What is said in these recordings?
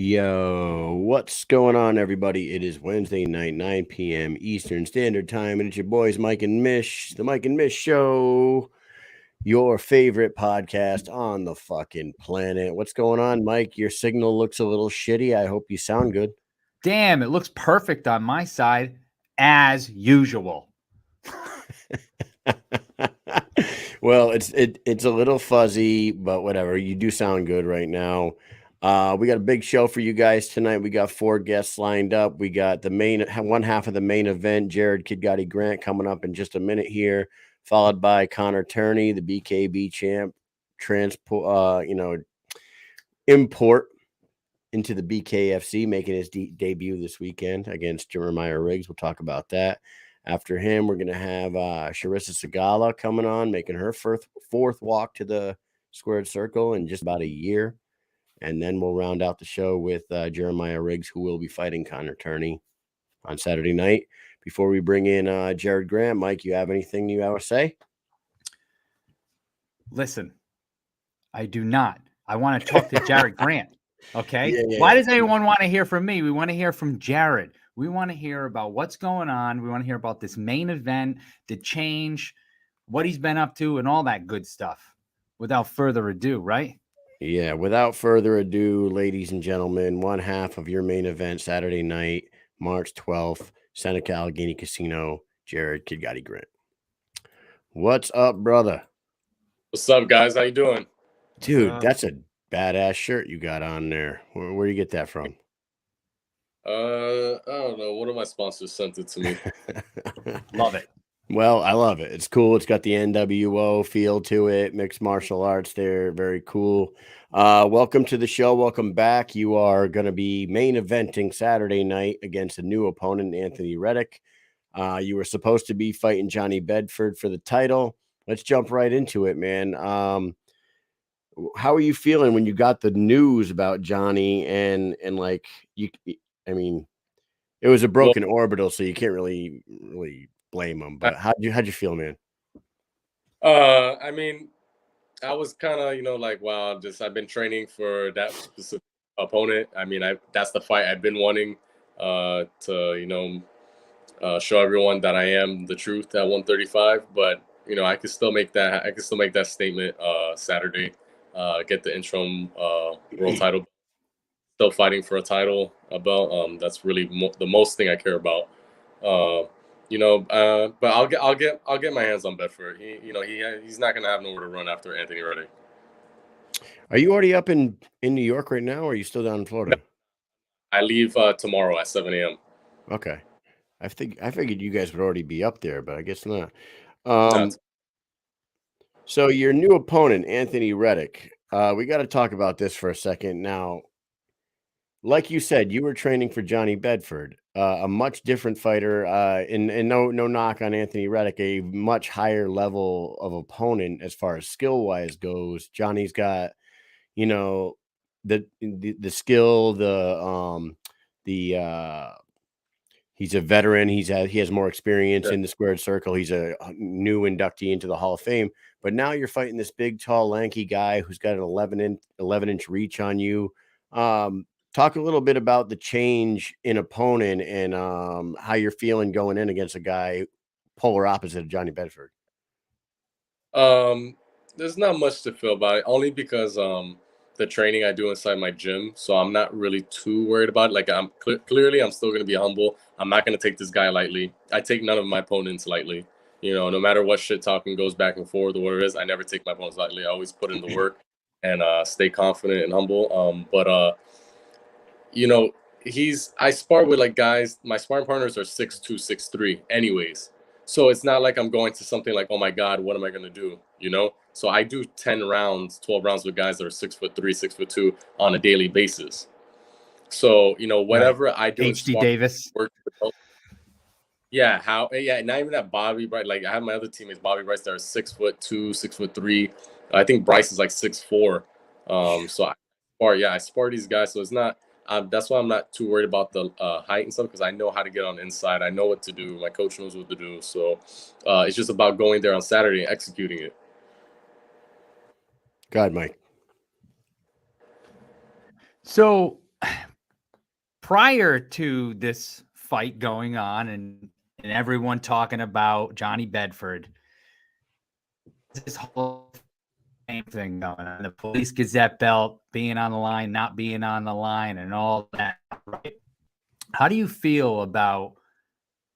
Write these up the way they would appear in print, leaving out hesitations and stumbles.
Yo, what's going on, everybody? It is Wednesday night, 9 p.m. Eastern Standard Time, and it's your boys, Mike and Mish, the Mike and Mish Show, your favorite podcast on the fucking planet. What's going on, Mike? Your signal looks a little shitty. I hope you sound good. Damn, it looks perfect on my side, as usual. Well, it's a little fuzzy, but whatever. You do sound good right now. We got a big show for you guys tonight. We got 4 guests lined up. We got the main one half of the main event, Jarod Kid Gatti Grant, coming up in just a minute here, followed by Connor Tierney, the BKB champ, import into the BKFC, making his debut this weekend against Jeremiah Riggs. We'll talk about that. After him, we're going to have Charisa Sigala coming on, making her fourth walk to the squared circle in just about a year. And then we'll round out the show with Jeremiah Riggs, who will be fighting Connor Tierney on Saturday night. Before we bring in Jarod Grant, Mike, you have anything you want to say? Listen, I do not. I want to talk to Jarod Grant. Okay. Why does anyone want to hear from me? We want to hear from Jarod. We want to hear about what's going on. We want to hear about this main event, the change, what he's been up to, and all that good stuff. Without further ado, right? Yeah, without further ado, ladies and gentlemen, one half of your main event Saturday night, March 12th, Seneca Allegheny Casino, Jarod Kid Gatti Grant. What's up, brother? What's up, guys? How you doing? Dude, that's a badass shirt you got on there. Where do you get that from? I don't know. One of my sponsors sent it to me. Love it. Well, I love it. It's cool. It's got the NWO feel to it. Mixed martial arts there. Very cool. Welcome to the show. Welcome back. You are going to be main eventing Saturday night against a new opponent, Anthony Retic. You were supposed to be fighting Johnny Bedford for the title. Let's jump right into it, man. How are you feeling when you got the news about Johnny and like you? I mean, it was a broken orbital, so you can't really blame him. But how'd you feel, man? I mean, I was kind of like, wow, I've been training for that specific opponent. I mean, that's the fight I've been wanting to show everyone that I am the truth at 135. But I could still make that. I could still make that statement Saturday. Get the interim world title. Still fighting for a title belt. That's really the most thing I care about. But I'll get my hands on Bedford. He's not gonna have nowhere to run after Anthony Retic. Are you already up in New York right now, or are you still down in Florida? I leave tomorrow at 7 a.m. Okay, I figured you guys would already be up there, but I guess not. So your new opponent, Anthony Retic, we got to talk about this for a second. Now, like you said, you were training for Johnny Bedford, a much different fighter, and no knock on Anthony Retic, a much higher level of opponent as far as skill wise goes. Johnny's got, the skill, he's a veteran. He has more experience in the squared circle. He's a new inductee into the Hall of Fame. But now you're fighting this big, tall, lanky guy who's got an 11-inch reach on you. Talk a little bit about the change in opponent and how you're feeling going in against a guy polar opposite of Johnny Bedford. There's not much to feel about it, only because the training I do inside my gym, so I'm not really too worried about it. Like I'm clearly I'm still going to be humble. I'm not going to take this guy lightly. I take none of my opponents lightly. No matter what shit talking goes back and forth or whatever it is, I never take my opponents lightly. I always put in the work and stay confident and humble. I spar with like guys, my sparring partners are 6'2", 6'3" anyways. So it's not like I'm going to something like, oh my God, what am I going to do? So I do 10 rounds, 12 rounds with guys that are 6'3", 6'2" on a daily basis. So, whatever I do. HD Davis. Yeah. Not even that Bobby Bryce. Like I have my other teammates, Bobby Bryce, that are 6'2", 6'3". I think Bryce is like 6'4". So I spar these guys. So it's not, that's why I'm not too worried about the height and stuff, because I know how to get on the inside. I know what to do. My coach knows what to do. So it's just about going there on Saturday and executing it. Go ahead, Mike. So prior to this fight going on and everyone talking about Johnny Bedford, this whole thing going on, the Police Gazette belt being on the line, not being on the line, and all that, right? How do you feel about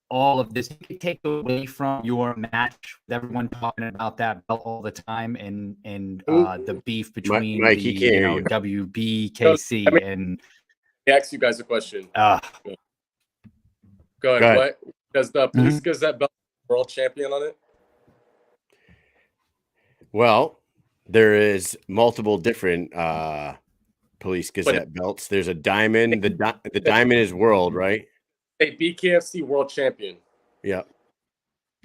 all of this? You could take away from your match with everyone talking about that belt all the time, and the beef between Mike, the WBKC and. I ask you guys a question. Go ahead. What does the Police Gazette belt world champion on it? Well, there is multiple different Police Gazette belts. There's a diamond. The diamond is world, right? A BKFC world champion. Yeah.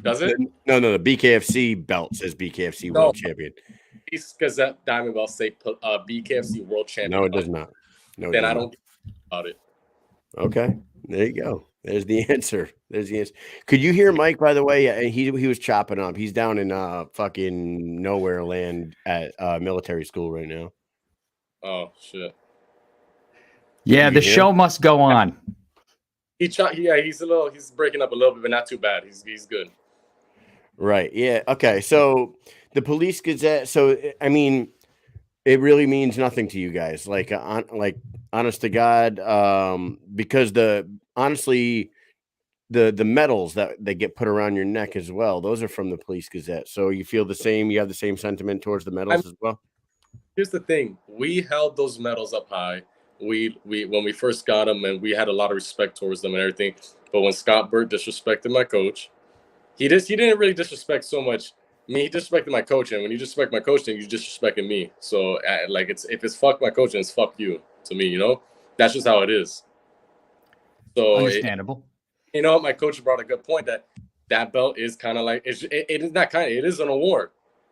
Does it? No. The BKFC belt says BKFC world champion. Police Gazette diamond belt say BKFC world champion. No, it does not. No, then I don't care about it. Okay. There you go. There's the answer. Could you hear Mike, by the way? Yeah, he was chopping up. He's down in fucking nowhere land at military school right now. Oh shit. Yeah, the show must go on. He's breaking up a little bit, but not too bad. He's good. Right. Yeah. Okay. So the Police Gazette. So I mean, it really means nothing to you guys. Like honest to God, because honestly, the medals that they get put around your neck as well, those are from the Police Gazette. So you feel the same. You have the same sentiment towards the medals as well. Here's the thing: we held those medals up high. We when we first got them, and we had a lot of respect towards them and everything. But when Scott Burt disrespected my coach, he didn't really disrespect so much me. He disrespected my coach, and when you disrespect my coach, then you disrespecting me. So if it's fuck my coach, then it's fuck you to me. That's just how it is. So understandable. My coach brought a good point that belt is kind of like it is not kind of, it is an award,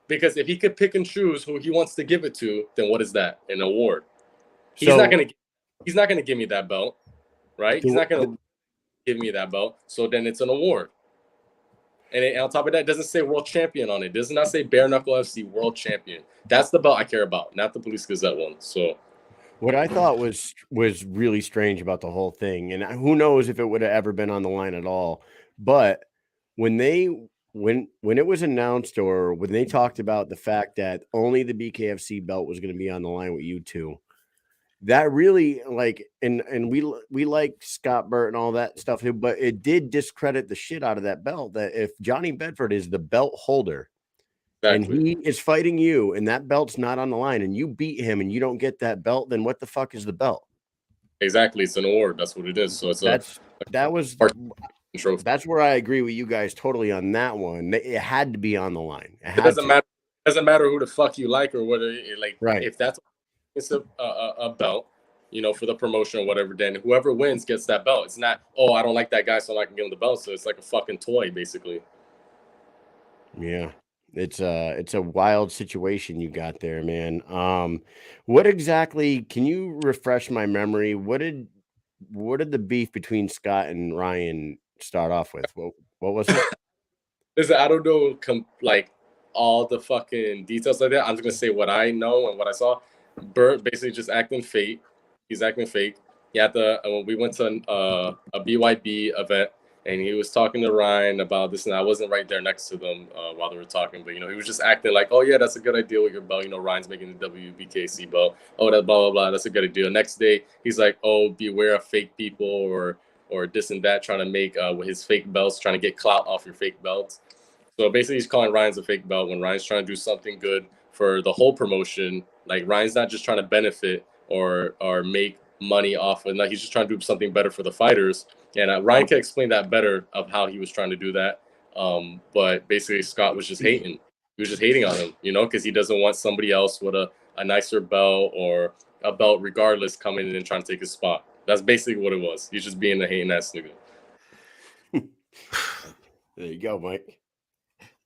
because if he could pick and choose who he wants to give it to, then what is that? An award. He's not gonna give me that belt, right? He's not gonna give me that belt. So then it's an award. And on top of that, it doesn't say world champion on it. It does not say bare knuckle FC world champion. That's the belt I care about, not the Police Gazette one. So what I thought was really strange about the whole thing, and who knows if it would have ever been on the line at all, but when it was announced, or when they talked about the fact that only the BKFC belt was going to be on the line with you two, that really and we like Scott Burt and all that stuff, but it did discredit the shit out of that belt. That if Johnny Bedford is the belt holder, and he is fighting you, and that belt's not on the line, and you beat him, and you don't get that belt, then what the fuck is the belt? Exactly, it's an award. That's what it is. So that's where I agree with you guys totally on that one. It had to be on the line. It doesn't matter. It doesn't matter who the fuck you like or whether right. If that's it's a belt, for the promotion or whatever, then whoever wins gets that belt. It's not, I don't like that guy, so I'm not gonna give him the belt. So it's like a fucking toy, basically. Yeah. It's a wild situation you got there, man. What exactly, can you refresh my memory? What did the beef between Scott and Ryan start off with? What was it? Listen, I don't know all the fucking details like that. I'm just gonna say what I know and what I saw. Burt basically just acting fake. He's acting fake. We went to a BYB event, and he was talking to Ryan about this, and I wasn't right there next to them while they were talking, but he was just acting like, oh yeah, that's a good idea with your belt. Ryan's making the WBKC belt. Oh, that blah blah blah. That's a good idea. Next day, he's like, oh, beware of fake people or this and that, trying to make with his fake belts, trying to get clout off your fake belts. So basically, he's calling Ryan's a fake belt when Ryan's trying to do something good for the whole promotion. Like, Ryan's not just trying to benefit or make money off of it. He's just trying to do something better for the fighters. And Ryan can explain that better of how he was trying to do that. But basically, Scott was just hating. He was just hating on him, because he doesn't want somebody else with a nicer belt or a belt regardless coming in and trying to take his spot. That's basically what it was. He's just being a hating ass nigga. There you go, Mike.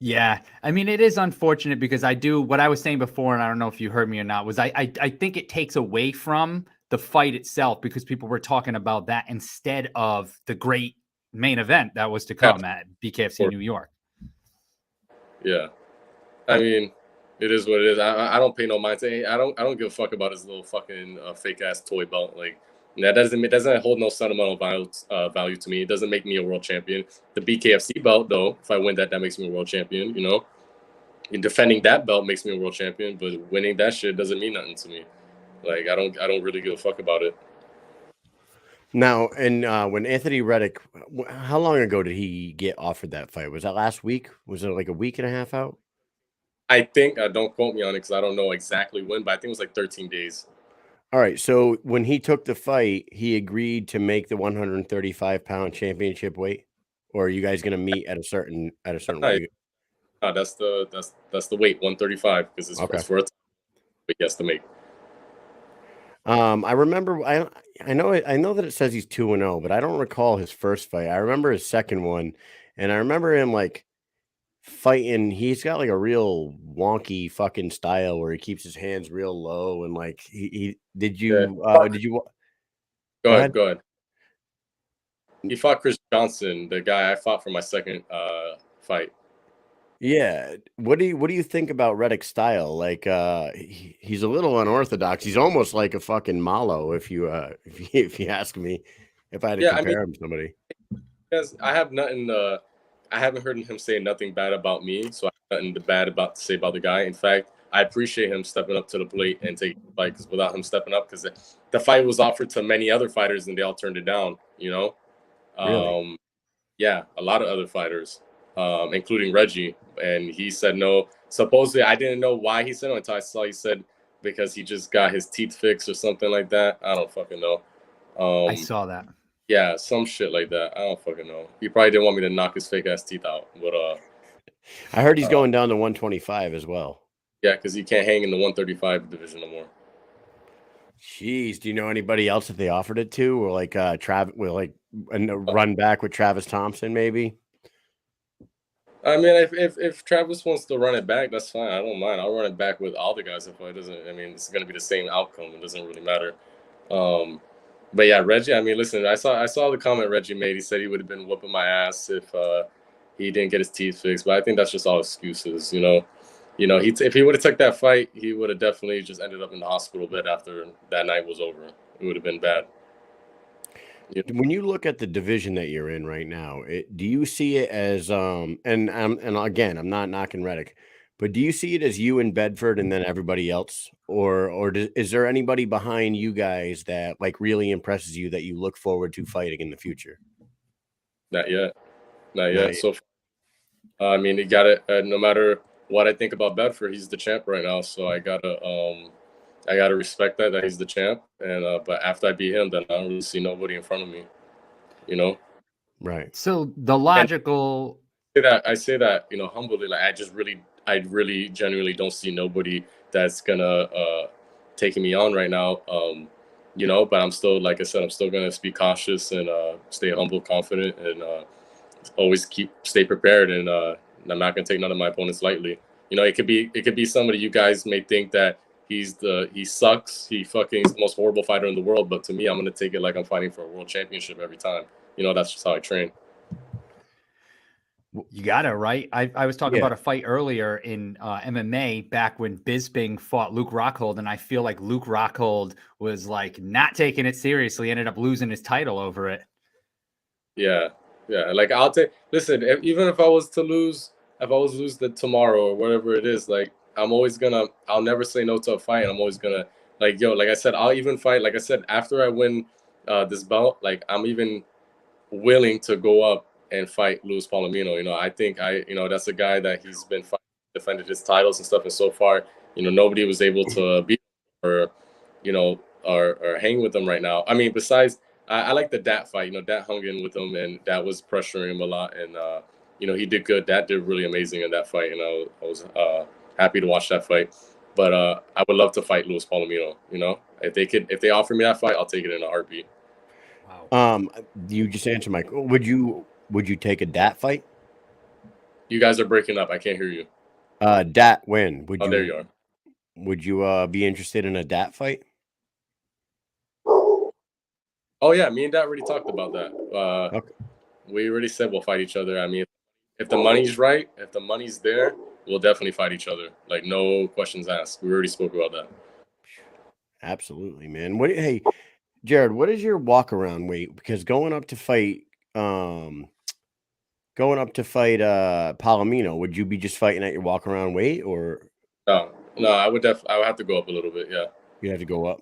Yeah, I mean, it is unfortunate because what I was saying before, and I don't know if you heard me or not, was I think it takes away from the fight itself because people were talking about that instead of the great main event that was to come at BKFC New York. Yeah, I mean, it is what it is. I don't pay no mind to. I don't give a fuck about his little fucking fake ass toy belt. Like, That doesn't hold no sentimental value to me. It doesn't make me a world champion. The BKFC belt, though, if I win that makes me a world champion. You know, and defending that belt makes me a world champion. But winning that shit doesn't mean nothing to me. Like I don't really give a fuck about it. Now, and when Anthony Retic, how long ago did he get offered that fight? Was that last week? Was it like a week and a half out? I think, don't quote me on it because I don't know exactly when, but I think it was like 13 days. All right. So when he took the fight, he agreed to make the 135-pound championship weight, or are you guys going to meet at a certain weight? No, that's the weight, 135, because it's for a weight he has to make. I remember I know that it says he's 2-0, but I don't recall his first fight. I remember his second one, and I remember him like fighting. He's got like a real wonky fucking style where he keeps his hands real low and like he did you Go ahead. He fought Chris Johnson, the guy I fought for my second fight. Yeah. What do you think about Reddick's style? Like he's a little unorthodox. He's almost like a fucking Malo if you ask me, if I had to compare him to somebody. Because I have nothing I haven't heard him say nothing bad about me, so I have nothing bad to say about the guy. In fact, I appreciate him stepping up to the plate and taking the fight, because without him stepping up, because the fight was offered to many other fighters and they all turned it down, you know? Really? Yeah, a lot of other fighters, including Reggie, and he said no. Supposedly, I didn't know why he said no until I saw he said because he just got his teeth fixed or something like that. I don't fucking know. I saw that. Yeah, some shit like that. I don't fucking know. He probably didn't want me to knock his fake ass teeth out, but I heard he's going down to 125 as well. Yeah, because he can't hang in the 135 division no more. Jeez, do you know anybody else that they offered it to, or like Travis, like a run back with Travis Thompson, maybe? I mean, if Travis wants to run it back, that's fine. I don't mind. I'll run it back with all the guys if it doesn't. I mean, it's gonna be the same outcome. It doesn't really matter. But yeah, Reggie. I mean, listen, I saw the comment Reggie made. He said he would have been whooping my ass if he didn't get his teeth fixed. But I think that's just all excuses, you know. If he would have took that fight, he would have definitely just ended up in the hospital bed after that night was over. It would have been bad. When you look at the division that you're in right now, do you see it as and again, I'm not knocking Reddick, but do you see it as you and Bedford and then everybody else, or is there anybody behind you guys that like really impresses you that you look forward to fighting in the future? Not yet. So, I mean, you got it. No matter what I think about Bedford, he's the champ right now. So I gotta respect that he's the champ. And but after I beat him, then I don't really see nobody in front of me. You know. Right. So the logical. I say that humbly. Like I really genuinely don't see nobody that's gonna taking me on right now. But I'm still, like I said, I'm still gonna be cautious and stay humble, confident, and always stay prepared. And I'm not gonna take none of my opponents lightly. It could be somebody you guys may think that he sucks. He fucking is the most horrible fighter in the world. But to me, I'm gonna take it like I'm fighting for a world championship every time. That's just how I train. You got it, right? I was talking about a fight earlier in MMA back when Bisping fought Luke Rockhold, and I feel like Luke Rockhold was like not taking it seriously, ended up losing his title over it. Yeah. Like listen, even if I was to lose tomorrow or whatever it is, like I'll never say no to a fight. I'm always gonna like I said, I'll even fight. Like I said, after I win this belt, like I'm even willing to go up and fight Luis Palomino. I think that's a guy that he's been fighting, defended his titles and stuff, and so far, nobody was able to beat him or hang with him right now. I mean, besides, I like the Dat fight. Dat hung in with him, and that was pressuring him a lot, and he did good. Dat did really amazing in that fight, and I was happy to watch that fight. But I would love to fight Luis Palomino. If they offer me that fight, I'll take it in a heartbeat. Wow. You just answered my. Would you take a Dat fight? You guys are breaking up. I can't hear you. Dat win. There you are. Would you be interested in a Dat fight? Oh yeah, me and Dat already talked about that. Okay. We already said we'll fight each other. I mean, if the money's right, if the money's there, we'll definitely fight each other. Like no questions asked. We already spoke about that. Absolutely, man. Jarod, what is your walk around weight? Because going up to fight Palomino, would you be just fighting at your walk around weight, or No, I would have to go up a little bit. Yeah. you have to go up?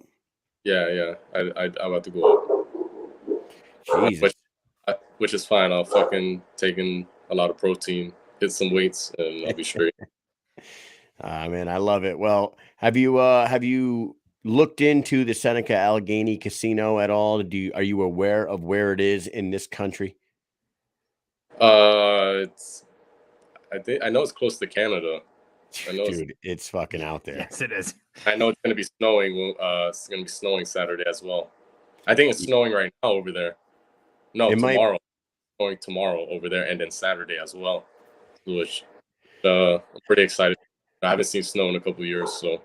Yeah. I would have to go up. Jesus. Which is fine. I'll fucking take in a lot of protein, hit some weights, and I'll be straight. Man, I love it. Well, have you looked into the Seneca Allegheny Casino at all? Are you aware of where it is in this country? I know it's close to Canada. Dude, it's fucking out there. Yes, it is. I know it's gonna be snowing. It's gonna be snowing Saturday as well. I think it's snowing right now over there. No, tomorrow. Snowing tomorrow over there, and then Saturday as well. Which I'm pretty excited. I haven't seen snow in a couple of years, so.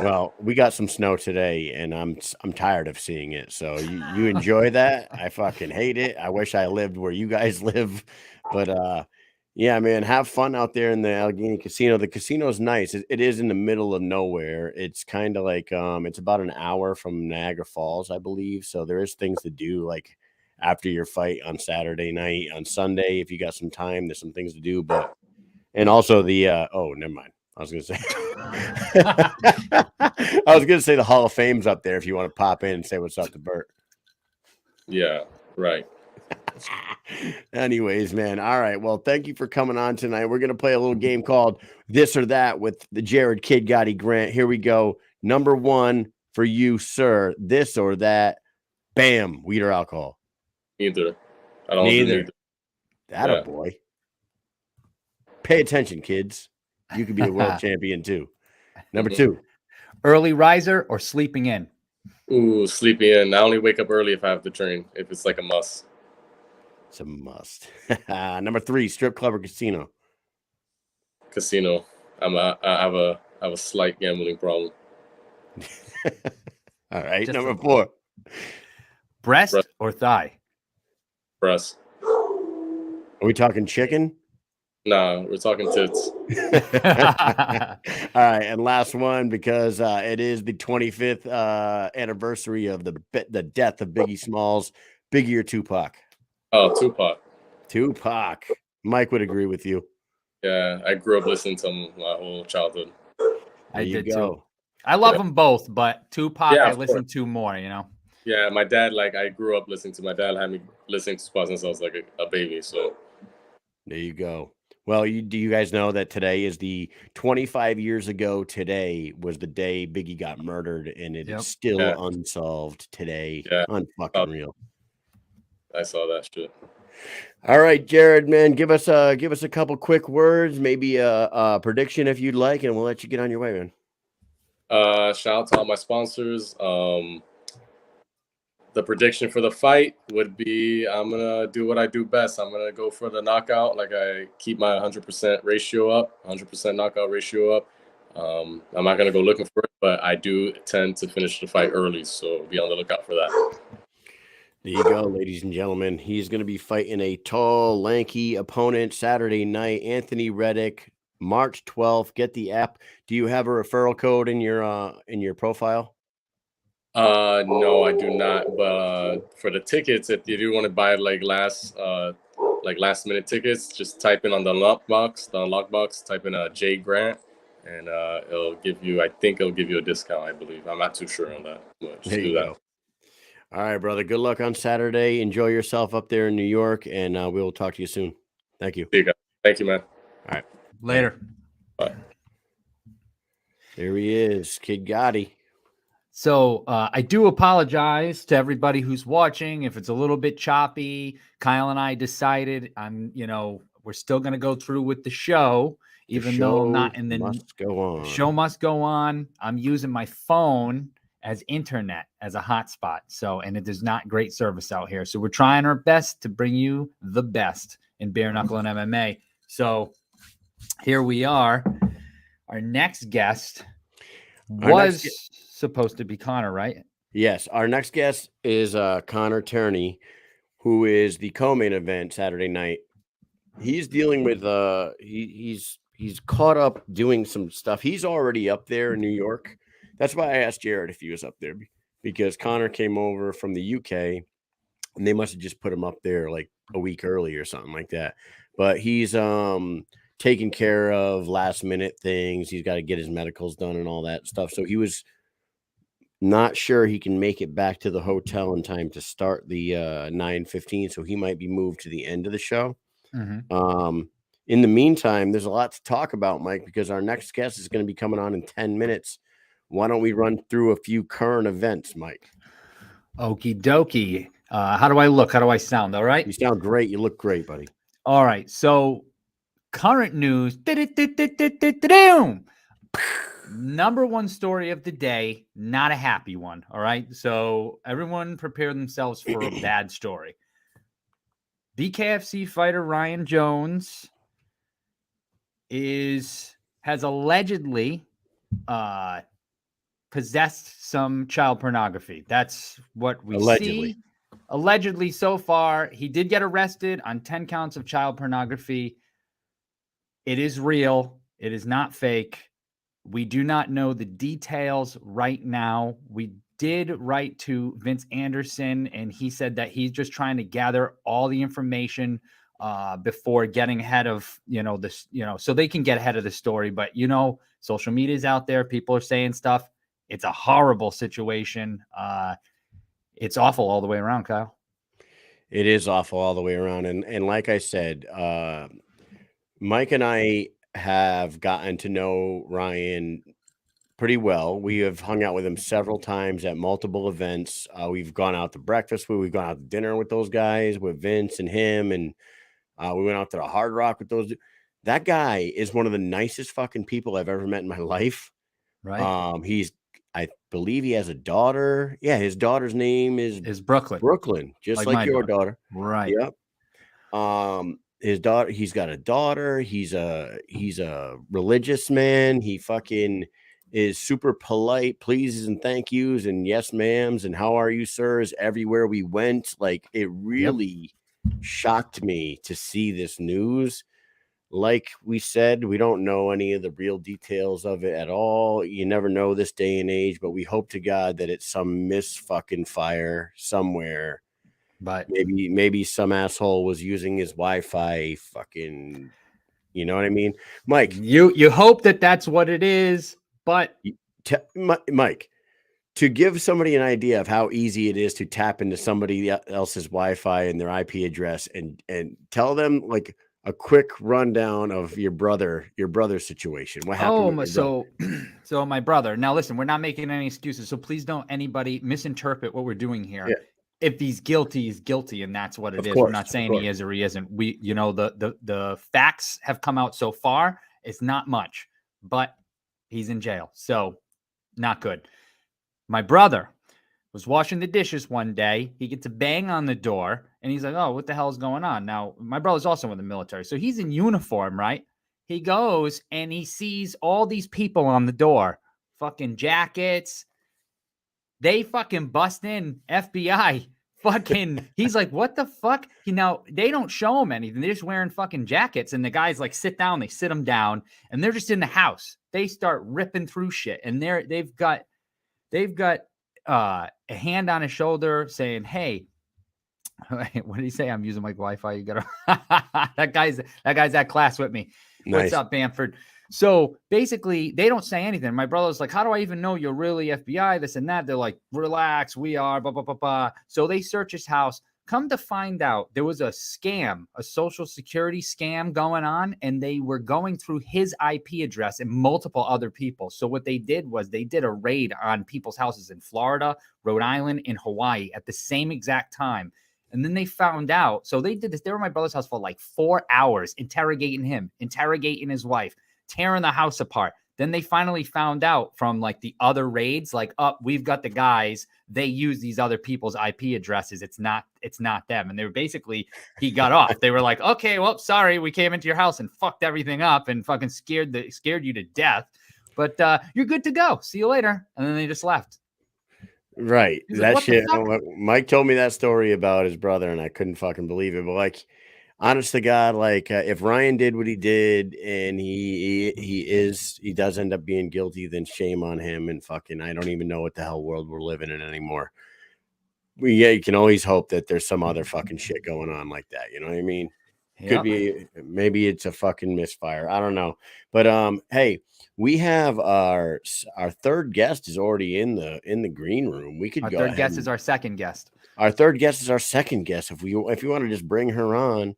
Well, we got some snow today, and I'm tired of seeing it. So you enjoy that? I fucking hate it. I wish I lived where you guys live, but yeah, man, have fun out there in the Allegheny Casino. The casino is nice. It is in the middle of nowhere. It's kind of like it's about an hour from Niagara Falls, I believe. So there is things to do, like after your fight on Saturday night, on Sunday, if you got some time, there's some things to do. But and also the oh, never mind. I was gonna say the Hall of Fame's up there if you want to pop in and say what's up to Bert. Yeah, right. Anyways, man. All right. Well, thank you for coming on tonight. We're going to play a little game called This or That with the Jarod Kid Gatti Grant. Here we go. Number one for you, sir. This or that. Bam. Weed or alcohol? Neither. I don't Neither. do neither. That a boy. Pay attention, kids. You could be a world champion too. Number two. Early riser or sleeping in? Ooh, sleeping in. I only wake up early if I have to train, if it's like a must. It's a must. Number three, strip club or casino? Casino. I have a slight gambling problem. All right. Just number four. Breast or thigh? Breast. Are we talking chicken? Nah, we're talking tits. All right, and last one, because it is the 25th anniversary of the death of Biggie Smalls. Biggie or Tupac? Oh, Tupac. Tupac. Mike would agree with you. Yeah, I grew up listening to him my whole childhood. I did too. I love them both, but Tupac I listen to more, you know? Yeah, my dad, I grew up listening to, my dad had me listening to Tupac since I was like a baby, so. There you go. Well, do you guys know that today is the 25 years ago today was the day Biggie got murdered, and it is still unsolved today. Yeah. Unfucking real. I saw that shit. All right, Jarod, man, give us a couple quick words, maybe a prediction if you'd like, and we'll let you get on your way, man. Shout out to all my sponsors. The prediction for the fight would be I'm gonna do what I do best. I'm gonna go for the knockout. Like, I keep my 100% ratio up, 100% knockout ratio up. I'm not gonna go looking for it, but I do tend to finish the fight early, so be on the lookout for that. There you go, ladies and gentlemen. He's going to be fighting a tall, lanky opponent Saturday night, Anthony Retic, March 12th. Get the app. Do you have a referral code in your profile? No, I do not. But for the tickets, if you do want to buy last minute tickets, just type in on the unlock box, type in J Grant, and it'll give you a discount, I believe. I'm not too sure on that, but just do that. Go. All right, brother. Good luck on Saturday. Enjoy yourself up there in New York, and we'll talk to you soon. Thank you. See you guys. Thank you, man. All right. Later. Bye. There he is, Kid Gatti. So I do apologize to everybody who's watching if it's a little bit choppy. Kyle and I decided we're still going to go through with the show, even though I'm not in the must go on. Show must go on. I'm using my phone as internet, as a hotspot. So, and it is not great service out here. So we're trying our best to bring you the best in bare knuckle and MMA. So here we are. Our next guest was supposed to be Connor, right? Yes. Our next guest is Connor Tierney, who is the co-main event Saturday night. He's dealing with he's caught up doing some stuff. He's already up there in New York. That's why I asked Jarod if he was up there, because Connor came over from the UK and they must have just put him up there like a week early or something like that. But he's taking care of last minute things. He's got to get his medicals done and all that stuff. So he was not sure he can make it back to the hotel in time to start the 9:15. So he might be moved to the end of the show. In the meantime, there's a lot to talk about, Mike, because our next guest is going to be coming on in 10 minutes. Why don't we run through a few current events, Mike? Okie dokie. How do I look? How do I sound? All right. You sound great. You look great, buddy. All right. So current news. Number one story of the day. Not a happy one. All right. So everyone prepare themselves for a bad story. BKFC fighter Ryan Jones has allegedly possessed some child pornography. That's what we see. Allegedly, so far, he did get arrested on 10 counts of child pornography. It is real. It is not fake. We do not know the details right now. We did write to Vince Anderson, and he said that he's just trying to gather all the information before getting ahead of, this, so they can get ahead of the story. But, social media is out there. People are saying stuff. It's a horrible situation. It's awful all the way around, Kyle. It is awful all the way around. And like I said, Mike and I have gotten to know Ryan pretty well. We have hung out with him several times at multiple events. We've gone out to breakfast. We've gone out to dinner with those guys, with Vince and him. And we went out to the Hard Rock with those. That guy is one of the nicest fucking people I've ever met in my life. Right. I believe he has a daughter. Yeah, his daughter's name is Brooklyn. Brooklyn, just like your daughter. Right. Yep. His daughter, he's got a daughter. He's a religious man. He fucking is super polite, pleases and thank yous and yes ma'ams and how are you, sirs, everywhere we went. Like, it really shocked me to see this news. Like we said, we don't know any of the real details of it at all. You never know this day and age, but we hope to God that it's some fucking fire somewhere. But maybe some asshole was using his Wi-Fi fucking, you know what I mean? Mike, you hope that that's what it is, but Mike, to give somebody an idea of how easy it is to tap into somebody else's Wi-Fi and their IP address and tell them like a quick rundown of your brother's situation. What happened? So my brother. Now listen, we're not making any excuses, so please don't anybody misinterpret what we're doing here. Yeah. If he's guilty, he's guilty, and that's what it is. We're not saying he is or he isn't. We, the facts have come out so far. It's not much, but he's in jail, so not good. My brother was washing the dishes one day. He gets a bang on the door, and he's like, "Oh, what the hell is going on?" Now, my brother's also in the military, so he's in uniform, right? He goes and he sees all these people on the door, fucking jackets. They fucking bust in, FBI. Fucking, he's like, what the fuck? They don't show him anything. They're just wearing fucking jackets. And the guys like sit down, they sit them down, and they're just in the house. They start ripping through shit. And they've got a hand on his shoulder saying, "Hey," what did he say? "I'm using my Wi-Fi. You gotta that guy's at class with me." Nice. "What's up, Bamford?" So basically, they don't say anything. My brother's like, "How do I even know you're really FBI? This and that." They're like, "Relax, we are." Blah blah blah blah. So they search his house. Come to find out, there was a scam, a social security scam going on, and they were going through his IP address and multiple other people. So what they did was they did a raid on people's houses in Florida, Rhode Island, and Hawaii at the same exact time. And then they found out. So they did this. They were at my brother's house for like 4 hours, interrogating him, interrogating his wife, tearing the house apart. Then they finally found out from like the other raids, like, we've got the guys. They use these other people's IP addresses. It's not them. And they were basically, he got off. They were like, "Okay, well, sorry, we came into your house and fucked everything up and fucking scared you to death. But you're good to go. See you later." And then they just left. Right. That shit. Mike told me that story about his brother, and I couldn't fucking believe it. But like, honest to God, like if Ryan did what he did and he does end up being guilty, then shame on him. And fucking, I don't even know what the hell world we're living in anymore. Yeah, you can always hope that there's some other fucking shit going on like that. You know what I mean? Could be, maybe it's a fucking misfire. I don't know. But hey, we have our third guest is already in the green room. We could Our go. Third guest is our second guest. Our third guest is our second guest. If you want to just bring her on,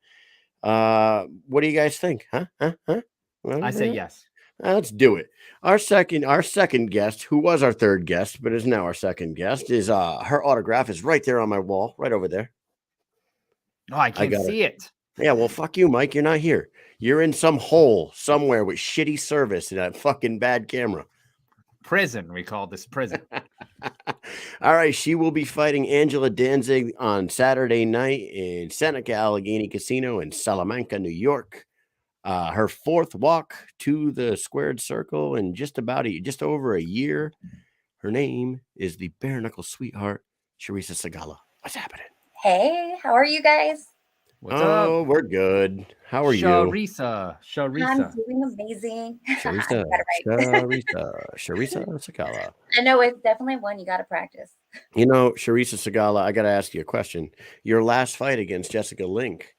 what do you guys think? Huh? I say yes. Let's do it. Our second guest, who was our third guest, but is now our second guest, is her autograph is right there on my wall, right over there. Oh, I can't see it. Yeah, well, fuck you, Mike. You're not here. You're in some hole somewhere with shitty service and a fucking bad camera. Prison. We call this prison. All right. She will be fighting Angela Danzig on Saturday night in Seneca Allegheny Casino in Salamanca, New York. Her fourth walk to the squared circle in just over a year. Her name is the bare knuckle sweetheart, Charisa Sigala. What's happening? Hey, how are you guys? What's up? We're good. How are you? Charisa. I'm doing amazing. Charisa Sigala. I know it's definitely one you got to practice. You know, Charisa Sigala, I got to ask you a question. Your last fight against Jessica Link,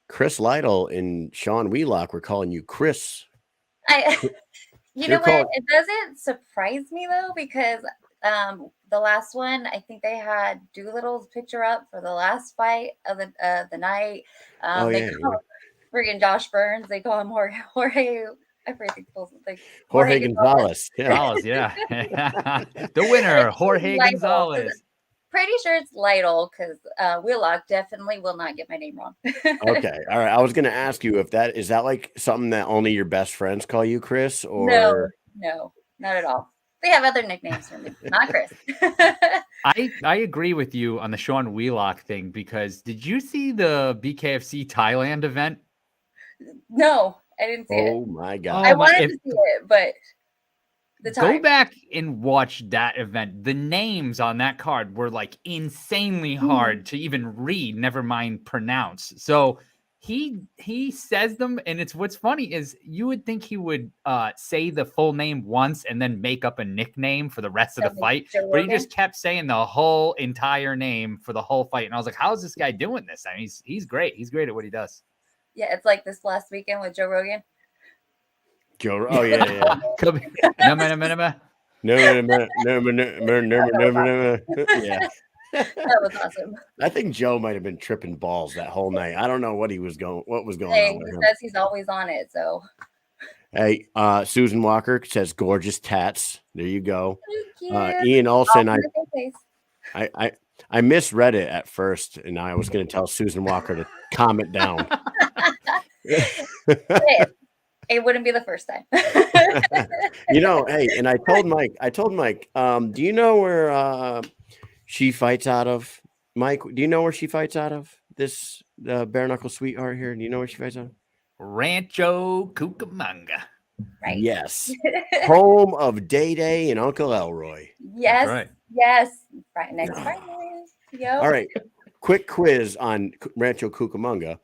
Chris Lytle and Sean Wheelock were calling you Chris. You know what? It doesn't surprise me though, because the last one, I think they had Doolittle's picture up for the last fight of the night. They call friggin' Josh Burns. They call him Jorge. I forget like Jorge Gonzalez. Yeah. The winner, Jorge Gonzalez. Pretty sure it's Lytle because Wheelock definitely will not get my name wrong. Okay. All right. I was going to ask you if is that like something that only your best friends call you, Chris? Or No, not at all. They have other nicknames for me, not Chris. I agree with you on the Sean Wheelock thing, because did you see the BKFC Thailand event? No, I didn't see it. Oh my God. I wanted to see it, but go back and watch that event. The names on that card were like insanely hard to even read, never mind pronounce. So he says them, and it's what's funny is you would think he would say the full name once and then make up a nickname for the rest of the fight, but he just kept saying the whole entire name for the whole fight. And I was like, how is this guy doing this? I mean, he's great. He's great at what he does. Yeah, it's like this last weekend with Joe Rogan. Oh yeah. Yeah. That was awesome. I think Joe might have been tripping balls that whole night. I don't know what was going on with him. He says he's always on it. So hey, Susan Walker says gorgeous tats. There you go. Thank you. Ian Olsen, I misread it at first, and I was going to tell Susan Walker to calm it down. It wouldn't be the first time. You know, hey, and I told Mike, do you know where she fights out of? Mike, do you know where she fights out of? This bare knuckle sweetheart here. Do you know where she fights out of? Rancho Cucamonga. Right. Yes. Home of Day and Uncle Elroy. Yes. Right. Yes. Right. Next Friday. Yep. All right. Quick quiz on Rancho Cucamonga.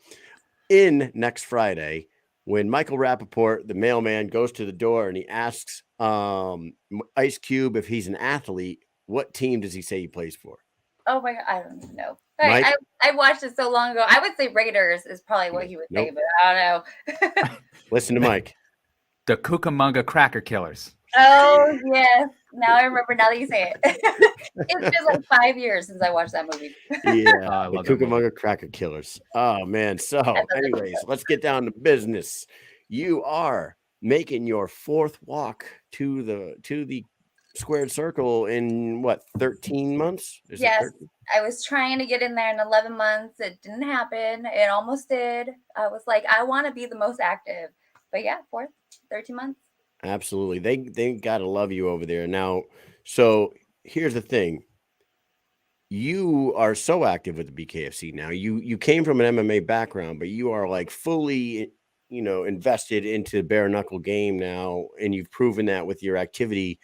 In next Friday, when Michael Rappaport, the mailman, goes to the door and he asks Ice Cube if he's an athlete, what team does he say he plays for? Oh my God, I don't even know. I watched it so long ago. I would say Raiders is probably what he would say, but I don't know. Listen to Mike. The Cucamonga Cracker Killers. Oh yes. Now I remember. Now that you say it, it's been like 5 years since I watched that movie. Yeah, the Cucamonga Cracker Killers. Oh man. So, anyways, let's get down to business. You are making your fourth walk to the squared circle in what, 13 months? Yes, I was trying to get in there in 11 months. It didn't happen. It almost did. I was like, I want to be the most active, but yeah, 13 months. Absolutely. They gotta love you over there. Now, so here's the thing. You are so active with the BKFC now. You came from an MMA background, but you are like fully, invested into the bare knuckle game now, and you've proven that with your activity.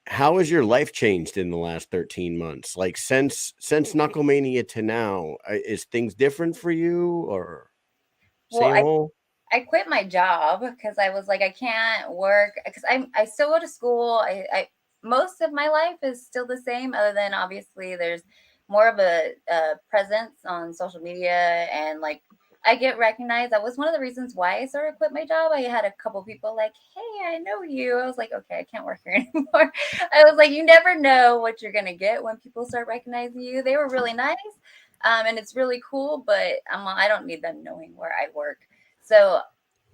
How has your life changed in the last 13 months? Like since Knucklemania to now, is things different for you or? Same old? I quit my job because I was like, I can't work because I still go to school. I most of my life is still the same, other than obviously there's more of a presence on social media, and like I get recognized. That was one of the reasons why I started to quit my job. I had a couple people like, hey, I know you. I was like, okay, I can't work here anymore. I was like, you never know what you're gonna get when people start recognizing you. They were really nice, and it's really cool, but I don't need them knowing where I work. So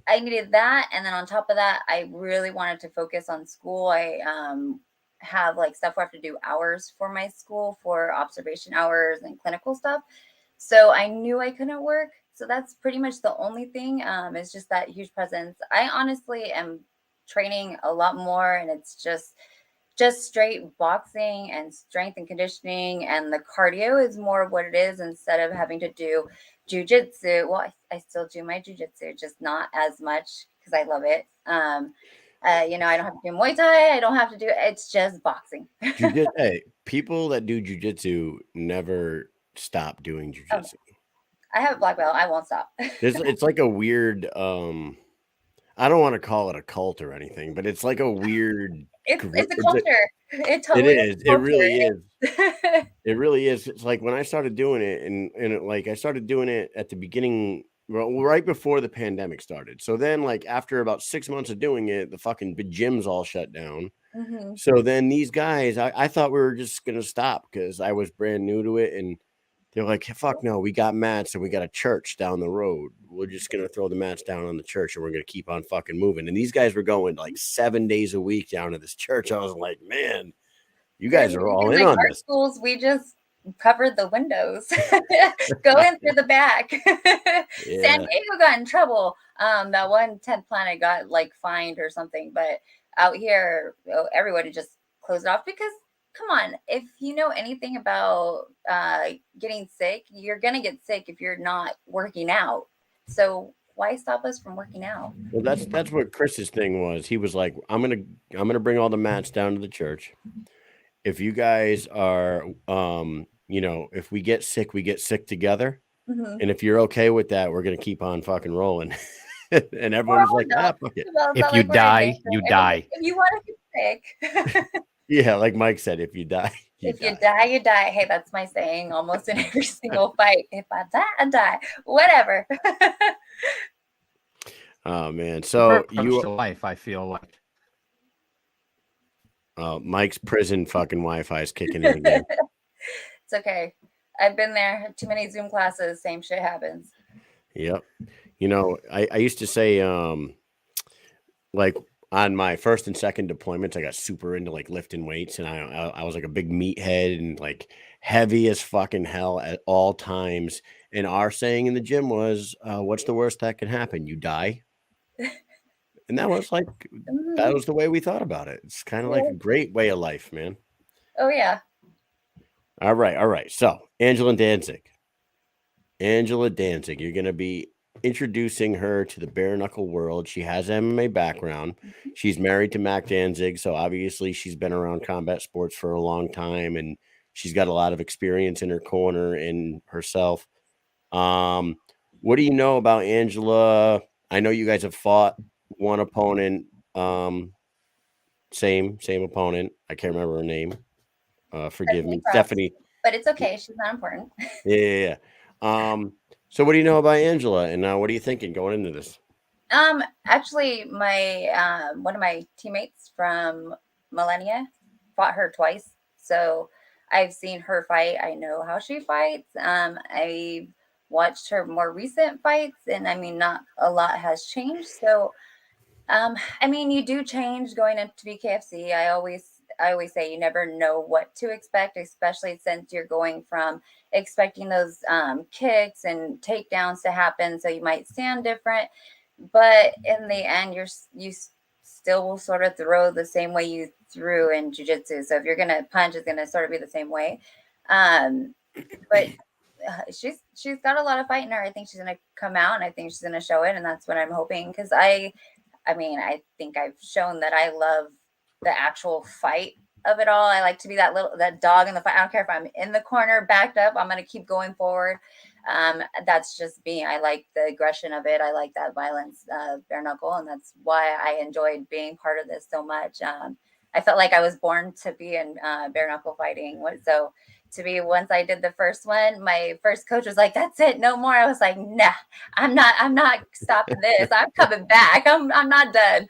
I needed that. And then on top of that, I really wanted to focus on school. I have like stuff where I have to do hours for my school for observation hours and clinical stuff. So I knew I couldn't work. So that's pretty much the only thing, is just that huge presence. I honestly am training a lot more, and it's just straight boxing and strength and conditioning, and the cardio is more of what it is instead of having to do jujitsu. Well, I still do my jujitsu, just not as much because I love it. I don't have to do Muay Thai. I don't have to do it. It's just boxing. Hey, people that do jujitsu never stop doing jujitsu. I have a black belt. I won't stop. It's like a weird, I don't want to call it a cult or anything, but it's like a weird. It's a culture. It totally is. It really is. It really is. It's like when I started doing it, and like I started doing it at the beginning, right before the pandemic started. So then, like after about 6 months of doing it, the fucking gyms all shut down. Mm-hmm. So then these guys, I thought we were just gonna stop because I was brand new to it, and they're like, fuck no, we got mats and we got a church down the road. We're just going to throw the mats down on the church and we're going to keep on fucking moving. And these guys were going like 7 days a week down to this church. I was like, man, you guys are all in on our this. Schools, we just covered the windows, going through the back. Yeah. San Diego got in trouble. That one 10th Planet got like fined or something. But out here, everybody just closed it off because, come on, if you know anything about getting sick, you're gonna get sick if you're not working out. So why stop us from working out? Well, that's what Chris's thing was. He was like, I'm gonna bring all the mats down to the church. If you guys are, if we get sick together. Mm-hmm. And if you're okay with that, we're gonna keep on fucking rolling. And everyone's like, fuck it. If you die, you die. If you want to get sick. Yeah, like Mike said, if you die, you die, you die. Hey, that's my saying almost in every single fight. If I die, I die. Whatever. Oh man, so you life, I feel like. Mike's prison fucking Wi-Fi is kicking in again. It's okay. I've been there. Too many Zoom classes. Same shit happens. Yep. I used to say, like on my first and second deployments, I got super into like lifting weights, and I was like a big meathead and like heavy as fucking hell at all times. And our saying in the gym was, what's the worst that can happen? You die. And that was like, that was the way we thought about it. It's kind of like a great way of life, man. Oh, yeah. All right. So Angela Danzig, you're going to be introducing her to the bare knuckle world. She has MMA background. She's married to Mac Danzig, so obviously she's been around combat sports for a long time, and she's got a lot of experience in her corner and herself. What do you know about Angela? I know you guys have fought one opponent, same opponent. I can't remember her name. Forgive me, Stephanie. But it's okay. She's not important. Yeah. So what do you know about Angela, and what are you thinking going into this? Actually, my one of my teammates from Millennia fought her twice, so I've seen her fight. I know how she fights. I watched her more recent fights, and I mean, not a lot has changed. So, I mean, you do change going into BKFC. I always say you never know what to expect, especially since you're going from expecting those kicks and takedowns to happen. So you might stand different, but in the end, you still will sort of throw the same way you threw in jiu-jitsu. So if you're going to punch, it's going to sort of be the same way. But she's got a lot of fight in her. I think she's going to come out, and I think she's going to show it. And that's what I'm hoping. Cause I think I've shown that I love the actual fight of it all. I like to be that dog in the fight. I don't care if I'm in the corner, backed up, I'm going to keep going forward. That's just me. I like the aggression of it. I like that violence, bare knuckle, and that's why I enjoyed being part of this so much. I felt like I was born to be in bare knuckle fighting. So to me, once I did the first one, my first coach was like, "That's it, no more." I was like, "Nah, I'm not stopping this. I'm coming back. I'm not done."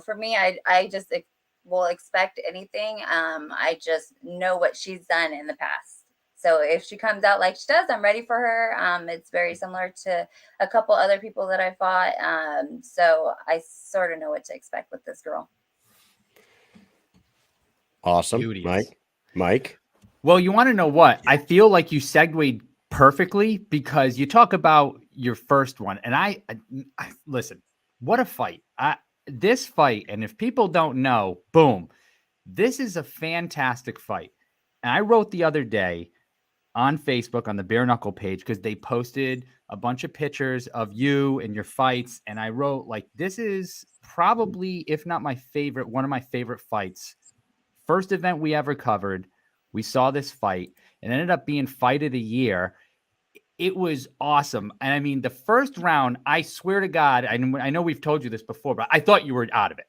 For me, I just will expect anything. I just know what she's done in the past. So if she comes out like she does, I'm ready for her. It's very similar to a couple other people that I fought. So I sort of know what to expect with this girl. Awesome. Beauteous. Mike. Well, you want to know what? I feel like you segued perfectly because you talk about your first one. And I listen, what a fight. This fight, and if people don't know, boom, this is a fantastic fight. And I wrote the other day on Facebook on the bare knuckle page because they posted a bunch of pictures of you and your fights. And I wrote, like, this is probably, if not my favorite, one of my favorite fights. First event we ever covered. We saw this fight. It ended up being fight of the year. It was awesome. And I mean, the first round, I swear to God, I know we've told you this before, but I thought you were out of it.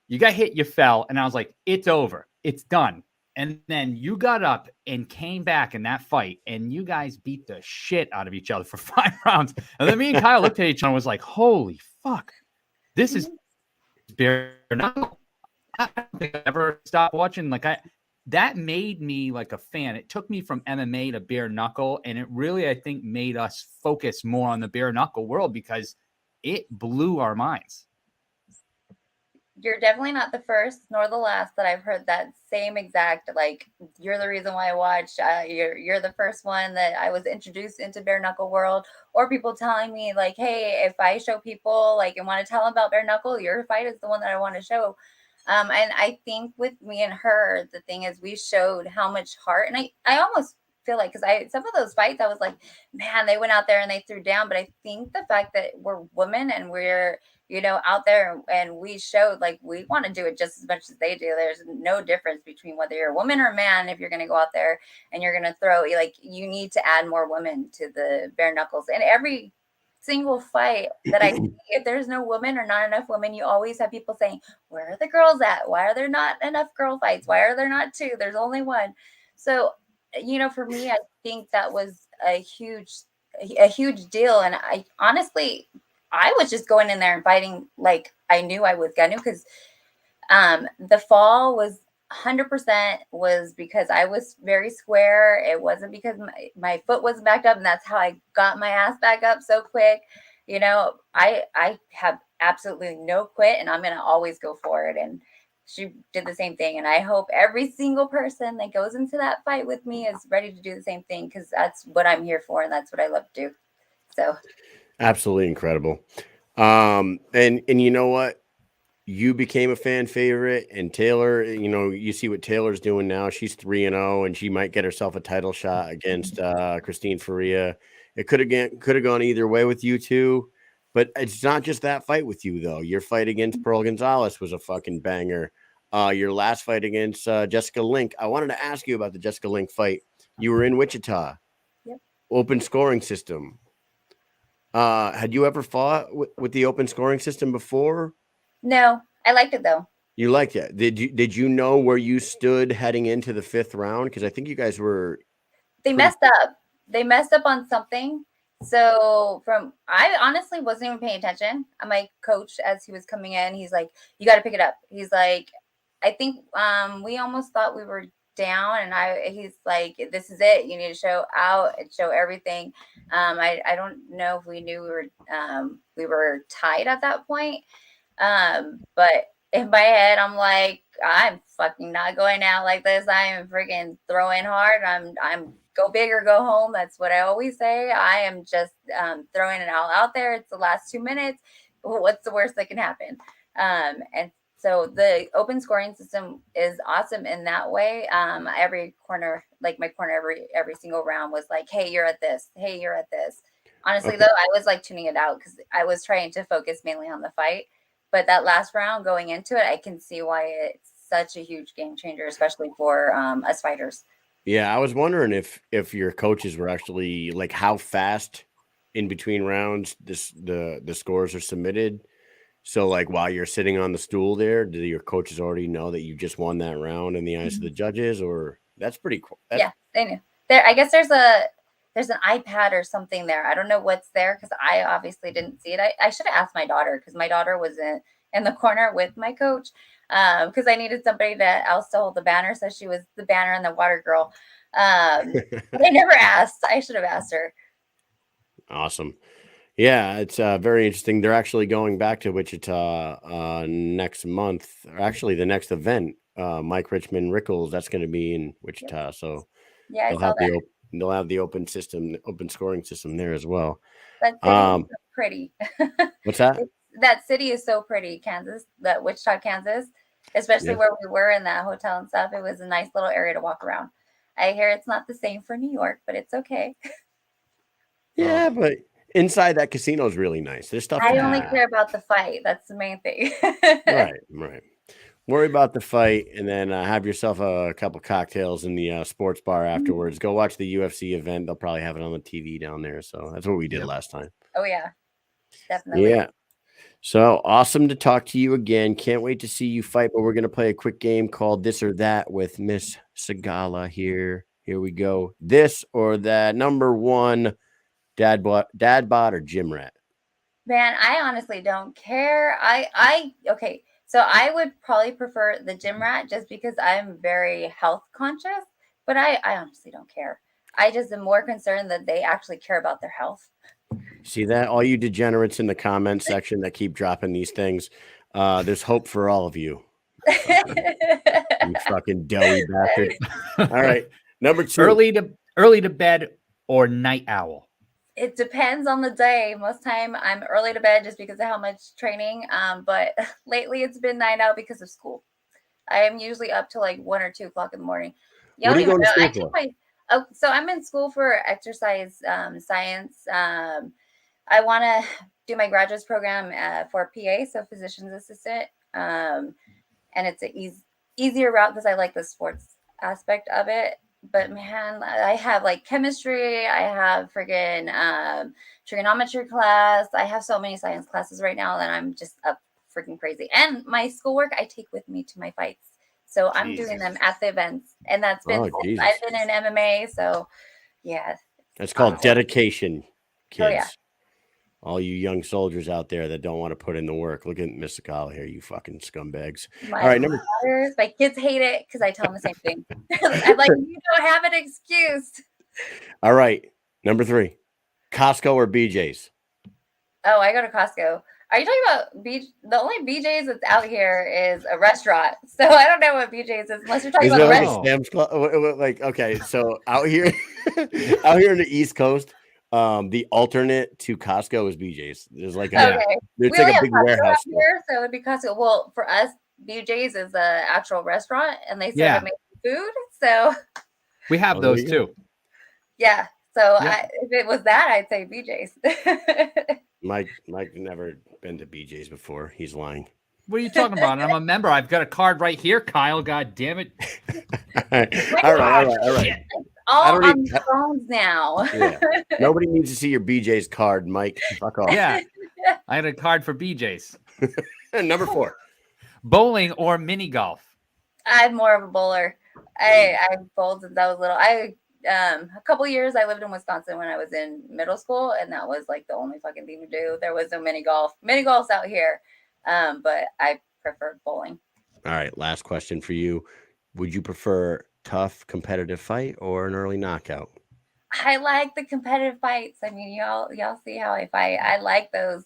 You got hit, you fell, and I was like, it's over. It's done. And then you got up and came back in that fight, and you guys beat the shit out of each other for 5 rounds. And then me and Kyle looked at each other and was like, holy fuck, this is bare knuckle. I don't think I ever stopped watching. That made me like a fan. It took me from MMA to bare knuckle, and it really, I think, made us focus more on the bare knuckle world because it blew our minds. You're definitely not the first nor the last that I've heard that same exact, like, you're the reason why I watch. You're the first one that I was introduced into bare knuckle world, or people telling me like, hey, if I show people like and want to tell them about bare knuckle, your fight is the one that I want to show. And I think with me and her, the thing is we showed how much heart, and I almost feel like, because some of those fights I was like, man, they went out there and they threw down. But I think the fact that we're women and we're out there and we showed like we want to do it just as much as they do. There's no difference between whether you're a woman or a man. If you're going to go out there and you're going to throw, like, you need to add more women to the bare knuckles. And every single fight that I see, if there's no women or not enough women, you always have people saying, where are the girls at? Why are there not enough girl fights? Why are there not 2? There's only 1. So, for me, I think that was a huge deal. And I honestly, I was just going in there and fighting like I knew I was going to, because the fall was 100% was because I was very square. It wasn't because my foot wasn't backed up, and that's how I got my ass back up so quick. I have absolutely no quit, and I'm going to always go for it. And she did the same thing. And I hope every single person that goes into that fight with me is ready to do the same thing, because that's what I'm here for. And that's what I love to do. So. Absolutely incredible. And you know what? You became a fan favorite, and Taylor, you see what Taylor's doing now. She's 3-0, and she might get herself a title shot against Christine Faria. It could have gone either way with you two, but it's not just that fight with you though. Your fight against Pearl Gonzalez was a fucking banger. Your last fight against Jessica Link. I wanted to ask you about the Jessica Link fight. You were in Wichita. Yep. Open scoring system. Had you ever fought with the open scoring system before? No, I liked it though. You liked it. Did you know where you stood heading into the 5th round? Because I think you guys were. They messed up. They messed up on something. So I honestly wasn't even paying attention. My coach, as he was coming in, he's like, "You got to pick it up." He's like, "I think we almost thought we were down," and he's like, "This is it. You need to show out and show everything." I don't know if we knew we were tied at that point. But in my head, I'm like, I'm fucking not going out like this. I am freaking throwing hard. I'm go big or go home. That's what I always say. I am just throwing it all out there. It's the last 2 minutes. What's the worst that can happen? And so the open scoring system is awesome in that way. Every corner, like my corner, every single round was like, hey, you're at this. Hey, you're at this. Honestly, though, I was like tuning it out because I was trying to focus mainly on the fight. But that last round going into it, I can see why it's such a huge game changer, especially for us fighters. Yeah, I was wondering if your coaches were actually like how fast in between rounds the scores are submitted. So like while you're sitting on the stool there, do your coaches already know that you just won that round in the eyes of the judges? Or that's pretty cool. Yeah, they knew. There, I guess there's an iPad or something there. I don't know what's there because I obviously didn't see it. I should have asked my daughter because my daughter was in the corner with my coach because I needed somebody else to hold the banner. So she was the banner and the water girl. But I never asked. I should have asked her. Awesome. Yeah, it's very interesting. They're actually going back to Wichita next month, or actually the next event. Mike Richmond Rickles, that's going to be in Wichita. Yep. So yeah, I saw that. They'll have the open scoring system there as well. That city is so pretty. What's that? That city is so pretty, Kansas. That Wichita, Kansas, especially where we were in that hotel and stuff. It was a nice little area to walk around. I hear it's not the same for New York, but it's okay. Yeah, but inside that casino is really nice. There's stuff. I only care about the fight. That's the main thing. Right. Worry about the fight, and then have yourself a couple cocktails in the sports bar afterwards. Go watch the UFC event. They'll probably have it on the TV down there. So that's what we did last time. Oh yeah, definitely. Yeah. So awesome to talk to you again. Can't wait to see you fight. But we're gonna play a quick game called This or That with Miss Sigala here. Here we go. This or that. Number one, dad bod or gym rat? Man, I honestly don't care. Okay. So I would probably prefer the gym rat just because I'm very health conscious, but I honestly don't care. I just am more concerned that they actually care about their health. See that? All you degenerates in the comment section that keep dropping these things. There's hope for all of you. You fucking doughy bastard. All right. Number two. Early to bed or night owl? It depends on the day. Most time I'm early to bed just because of how much training. But lately it's been night out because of school. I am usually up to like 1 or 2 o'clock in the morning. What are you going to school for? So I'm in school for exercise science. I want to do my graduate program for PA, so physician's assistant. And it's an easier route because I like the sports aspect of it. But man, I have like chemistry. I have friggin' trigonometry class. I have so many science classes right now that I'm just up freaking crazy. And my schoolwork I take with me to my fights. So I'm doing them at the events. And that's been, I've been in MMA. So yeah. That's called dedication, kids. Oh, yeah. All you young soldiers out there that don't want to put in the work. Look at Miss Sigala here, you fucking scumbags. All right, my kids hate it because I tell them the same thing. I'm like, you don't have an excuse. All right, number 3, Costco or BJ's? Oh, I go to Costco. Are you talking about the only BJ's that's out here is a restaurant. So I don't know what BJ's is unless you're talking about a restaurant. Like, okay, so out here, out here in the East Coast, the alternate to Costco is BJ's. There's like a big warehouse here, so it'd be Costco. Well, for us, BJ's is an actual restaurant, and they serve amazing food. So we have those too. Yeah. So if it was that, I'd say BJ's. Mike never been to BJ's before. He's lying. What are you talking about? I'm a member. I've got a card right here, Kyle. God damn it! All right. All on phones now. Nobody needs to see your BJ's card, Mike. Fuck off. Yeah, I had a card for BJ's. Number 4, bowling or mini golf? I'm more of a bowler. I've bowled since I was little. A couple years I lived in Wisconsin when I was in middle school, and that was like the only fucking thing to do. There was no mini golf. Mini golf's out here, but I preferred bowling. All right, last question for you. Would you prefer tough competitive fight or an early knockout? I like the competitive fights. I mean, y'all see how I fight. I like those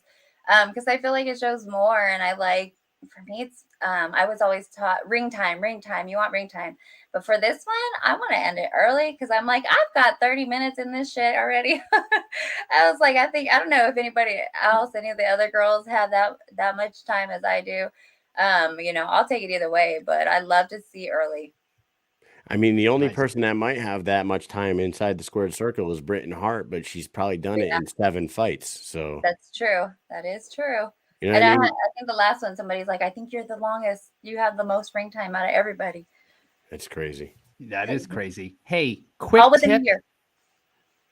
because I feel like it shows more, and I like, for me, it's I was always taught ring time. You want ring time. But for this one, I want to end it early because I'm like, I've got 30 minutes in this shit already. I was like, I don't know if anybody else, any of the other girls have that much time as I do. I'll take it either way, but I love to see early. I mean, the only person that might have that much time inside the squared circle is Britain Hart, but she's probably done it in 7 fights. So that's true. That is true. You know and I think the last one, somebody's like, I think you're the longest. You have the most ring time out of everybody. That's crazy. That is crazy. Hey, All within a year.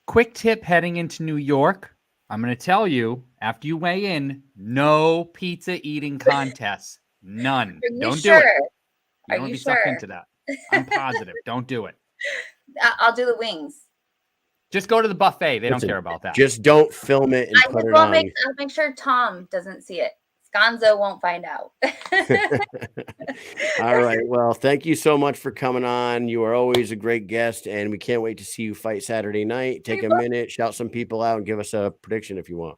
Quick tip heading into New York. I'm going to tell you, after you weigh in, no pizza eating contests. None. Don't do it. You don't want to be sucked into that. I'm positive. Don't do it. I'll do the wings. Just go to the buffet. They don't care about that. Just don't film it and put it on. I'll make sure Tom doesn't see it. Sconzo won't find out. All right. Well, thank you so much for coming on. You are always a great guest, and we can't wait to see you fight Saturday night. Take a minute, shout some people out, and give us a prediction if you want.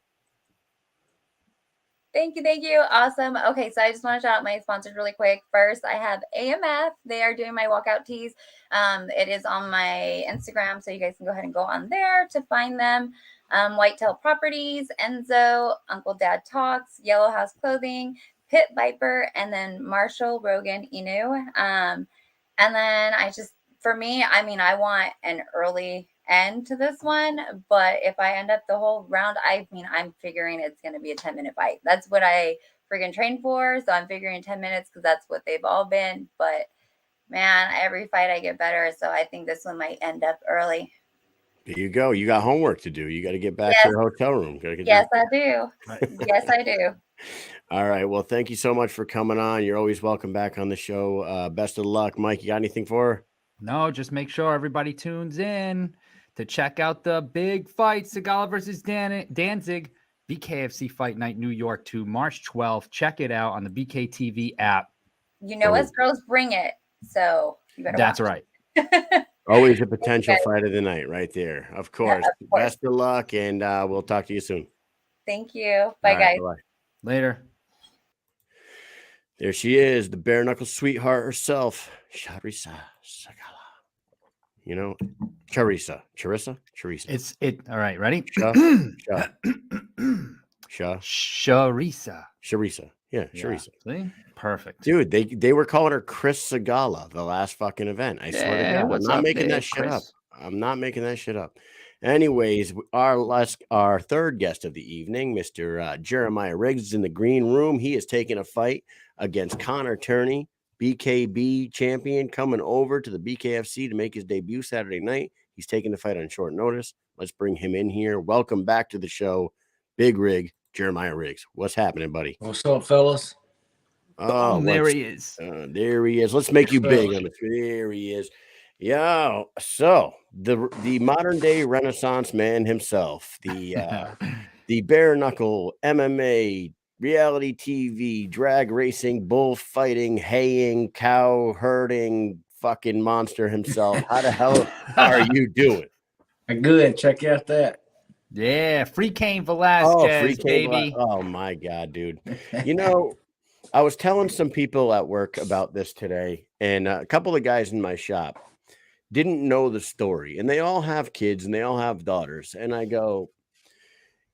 Thank you. Awesome. Okay, so I just want to shout out my sponsors really quick. First, I have AMF. They are doing my walkout tees. It is on my Instagram, so you guys can go ahead and go on there to find them. Whitetail Properties, Enzo, Uncle Dad Talks, Yellow House Clothing, Pit Viper, and then Marshall Rogan Inu. And then I want an early end to this one, but if I end up the whole round, I'm figuring it's going to be a 10-minute fight. That's what I freaking trained for, so I'm figuring 10 minutes because that's what they've all been. But man, every fight I get better, so I think this one might end up early. There you go. You got homework to do. You got to get back to your hotel room. Yes, I do. Yes, I do. All right. Well, thank you so much for coming on. You're always welcome back on the show. Best of luck. Mike, you got anything for her? No, just make sure everybody tunes in to check out the big fight, Sigala versus Danzig, BKFC Fight Night, New York, to March 12th. Check it out on the BKTV app. You know us girls bring it, so you better That's right. Always a potential fight of the night right there. Of course. Yeah, of course. Best of luck, and we'll talk to you soon. Thank you. Bye, guys. Bye-bye. Later. There she is, the bare knuckle sweetheart herself, Charisa Sigala. You know, Charisa. All right, ready? Charisa. Yeah, Charisa. See? Perfect. Dude, they were calling her Chris Sigala the last fucking event. I swear to God. I'm not making that shit up. I'm not making that shit up. Anyways, our third guest of the evening, Mr. Jeremiah Riggs, is in the green room. He is taking a fight against Connor Tierney, BKB champion, coming over to the BKFC to make his debut Saturday night. He's taking the fight on short notice. Let's bring him in here. Welcome back to the show, Big Rig, Jeremiah Riggs. What's happening, buddy? What's up, fellas? Oh, there he is. There he is. Let's make you big on the screen. There he is. Yeah. So the modern day Renaissance man himself, the bare knuckle MMA, reality TV, drag racing, bullfighting, haying, cow herding, fucking monster himself. How the hell are you doing? Good. Check out that. Yeah, free Cain Velasquez, baby. Oh my God, dude. You know, I was telling some people at work about this today, and a couple of guys in my shop didn't know the story, and they all have kids and they all have daughters. And I go,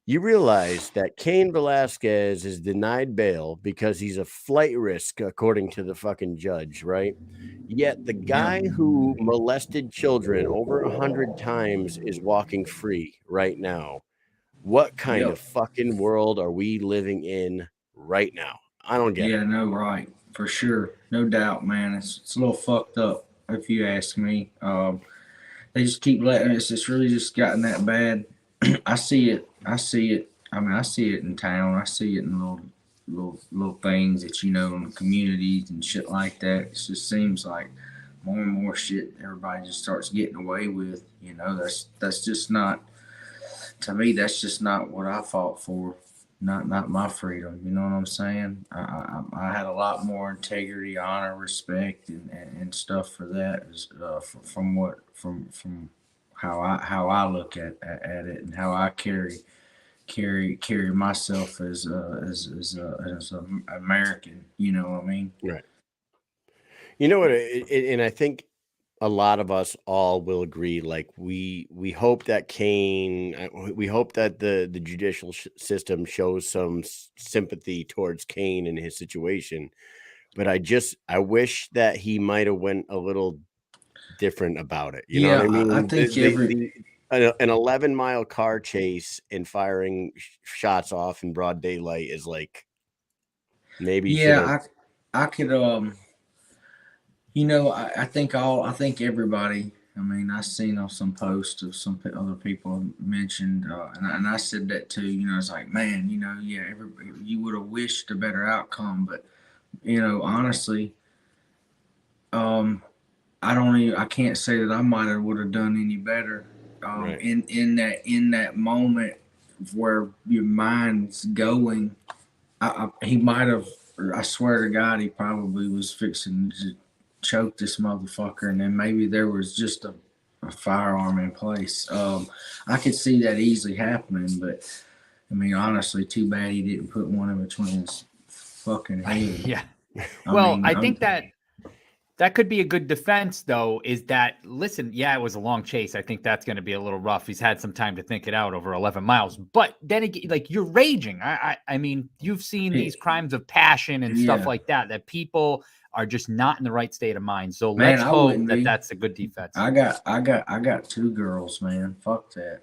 you realize that Cain Velasquez is denied bail because he's a flight risk, according to the fucking judge, right? Yet the guy who molested children over 100 times is walking free right now. What kind of fucking world are we living in right now? I don't get it. Yeah, no, right. For sure. No doubt, man. It's a little fucked up, if you ask me. They just keep letting us. It's really just gotten that bad. I see it. I mean, I see it in town. I see it in little things that, in the communities and shit like that. It just seems like more and more shit everybody just starts getting away with. That's just not, to me, that's just not what I fought for. Not my freedom. You know what I'm saying? I had a lot more integrity, honor, respect, and stuff for that. From how I look at it and how I carry myself as an American. You know what I mean? Right. You know what? And I think a lot of us all will agree. Like we hope that we hope that the judicial system shows some sympathy towards Cain and his situation. But I wish that he might have went a little different about it. You know what I mean? I think an 11-mile car chase and firing shots off in broad daylight is like maybe. Yeah, I could. You know, I think everybody. I mean, I seen on some posts of some other people mentioned, and I said that too. You know, it's like, man, you know, yeah, you would have wished a better outcome, but you know, honestly, I can't say that I would have done any better. Right. In that moment where your mind's going, he might have. I swear to God, he probably was fixing to choke this motherfucker, and then maybe there was just a firearm in place. I could see that easily happening, but I mean, honestly, too bad he didn't put one in between his fucking head. Yeah. I think that could be a good defense, though, is that, listen, yeah, it was a long chase. I think that's going to be a little rough. He's had some time to think it out over 11 miles. But then again, like, you're raging. I mean, you've seen these crimes of passion and stuff like that people are just not in the right state of mind. So let's hope that that's a good defense. I got 2 girls, man. Fuck that.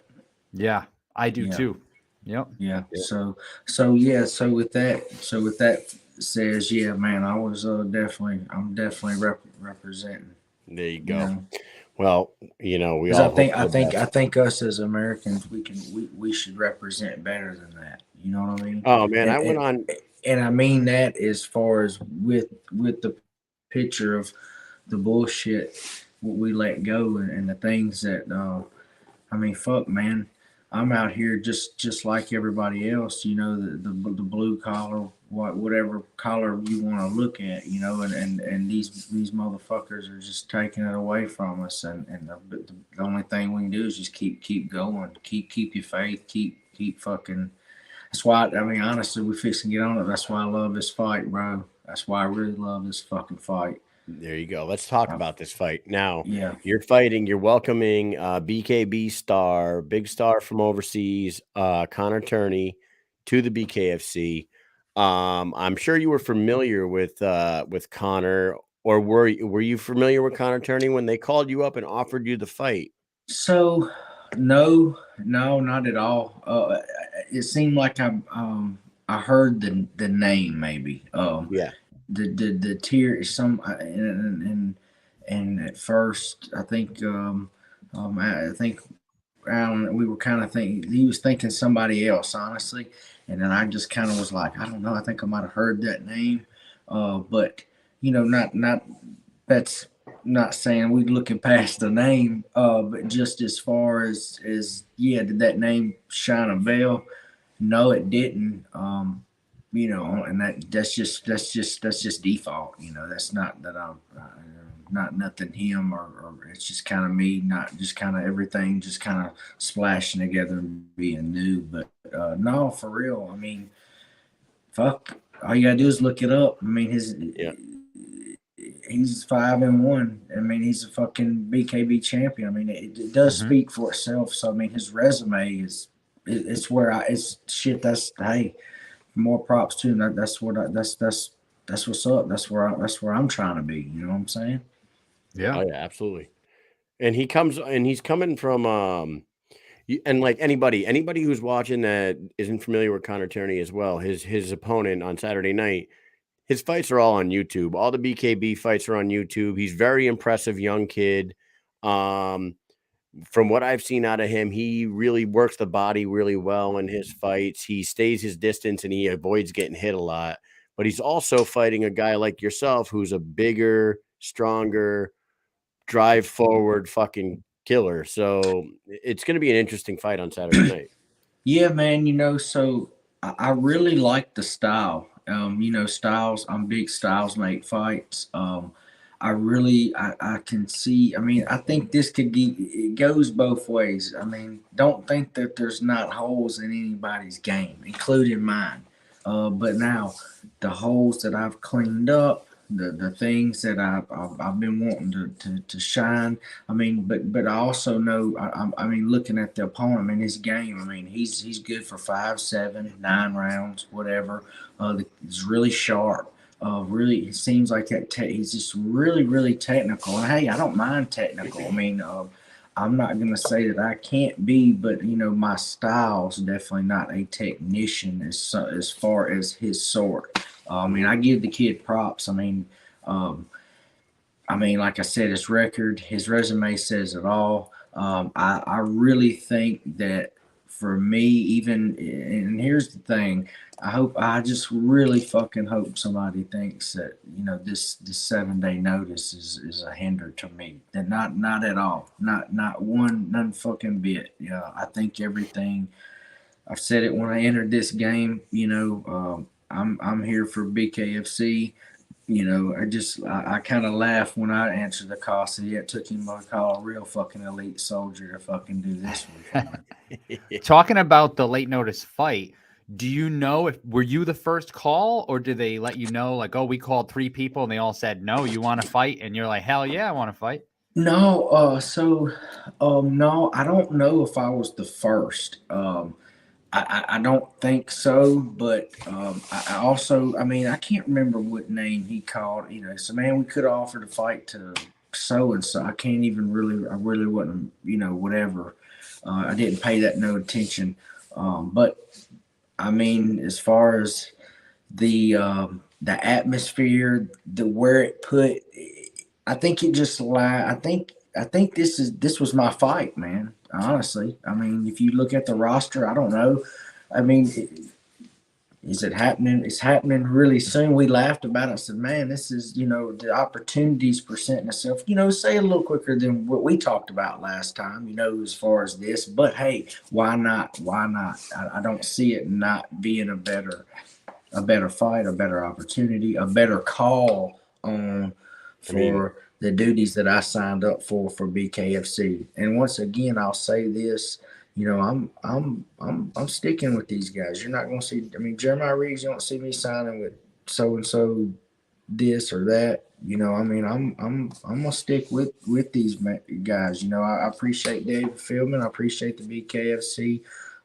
Yeah, I do too. Yep. Yeah. So with that says, yeah, man, I'm definitely representing. There you go. You well, you know, I think us as Americans, we should represent better than that. You know what I mean? Oh man, I went on, and I mean that as far as with the picture of the bullshit we let go and the things that I mean, fuck, man. I'm out here just like everybody else, you know, the blue collar, whatever collar you want to look at, you know, and these motherfuckers are just taking it away from us, and the only thing we can do is just keep going, keep your faith, keep fucking. That's why, I mean, honestly, we fixing to get on it. That's why I love this fight, bro. That's why I really love this fucking fight. There you go. Let's talk about this fight now. Yeah, you're welcoming BKB star, big star from overseas, Connor Tierney, to the BKFC. I'm sure you were familiar with Connor, or were you familiar with Connor Tierney when they called you up and offered you the fight? So no, not at all. It seemed like I heard the name maybe. Yeah. The tier some and at first I think we were kind of thinking he was thinking somebody else, honestly, and then I just kind of was like, I don't know, I think I might have heard that name, but you know, not that's not saying we looking past the name, but just as far as yeah, did that name shine a bell? No, it didn't. You know, and that's just default. You know, that's not that I'm not nothing him or it's just kind of me, not just kind of everything just kind of splashing together and being new. But no, for real. I mean, fuck, all you gotta do is look it up. I mean, he's 5-1. I mean, he's a fucking BKB champion. I mean, it does speak for itself. So I mean, his resume is it's where it's shit. That's, hey, more props to him. That's what's up. That's where I'm trying to be. You know what I'm saying? Yeah. Oh yeah, absolutely. And he's coming from and like anybody who's watching that isn't familiar with Connor Tierney as well, his opponent on Saturday night, his fights are all on YouTube. All the BKB fights are on YouTube. He's very impressive young kid. From what I've seen out of him, he really works the body really well in his fights. He stays his distance and he avoids getting hit a lot. But he's also fighting a guy like yourself who's a bigger, stronger, drive forward fucking killer. So it's going to be an interesting fight on Saturday night. Yeah, man. You know, so I really like the style. You know, styles. I'm big styles make fights. I can see. I mean, I think this it goes both ways. I mean, don't think that there's not holes in anybody's game, including mine. But now, the holes that I've cleaned up, the things that I've been wanting to shine. I mean, but I also know. I mean, looking at the opponent, I mean, his game. I mean, he's good for 5, 7, 9 rounds, whatever. He's really sharp. Really, it seems like that. He's just really, really technical. And hey, I don't mind technical. I mean, I'm not gonna say that I can't be, but you know, my style's definitely not a technician as far as his sort. I mean, I give the kid props. I mean, I mean, like I said, his record, his resume says it all. I really think that for me, even, and here's the thing, I just really fucking hope somebody thinks that, you know, this 7-day notice is a hinder to me. That not at all. Not none fucking bit. Yeah, I think everything, I've said it when I entered this game, you know, I'm here for BKFC. You know, I kind of laugh when I answer the call. So yeah, it took him to call a real fucking elite soldier to fucking do this one. Talking about the late notice fight, do you know were you the first call, or did they let you know, like, oh, we called 3 people and they all said no, you want to fight, and you're like, hell yeah, I want to fight? No, no, I don't know if I was the first. I don't think so, but I also, I mean, I can't remember what name he called. You know, so man, we could have offered a fight to so and so. I can't even I really wasn't, you know, whatever. I didn't pay that no attention. But I mean, as far as the atmosphere, where it put, I think it just I think this was my fight, man. Honestly, I mean, if you look at the roster, I don't know. I mean, is it happening? It's happening really soon. We laughed about it. I said, man, this is, you know, the opportunities presenting itself, you know, say a little quicker than what we talked about last time, you know, as far as this. But hey, why not? Why not? I don't see it not being a better fight, a better opportunity, a better call on for the duties that I signed up for BKFC. And once again, I'll say this, you know, I'm sticking with these guys. You're not going to see, I mean, Jeremiah Riggs, you don't see me signing with so-and-so this or that. You know, I mean, I'm gonna stick with these guys. You know, I appreciate David Fieldman. I appreciate the BKFC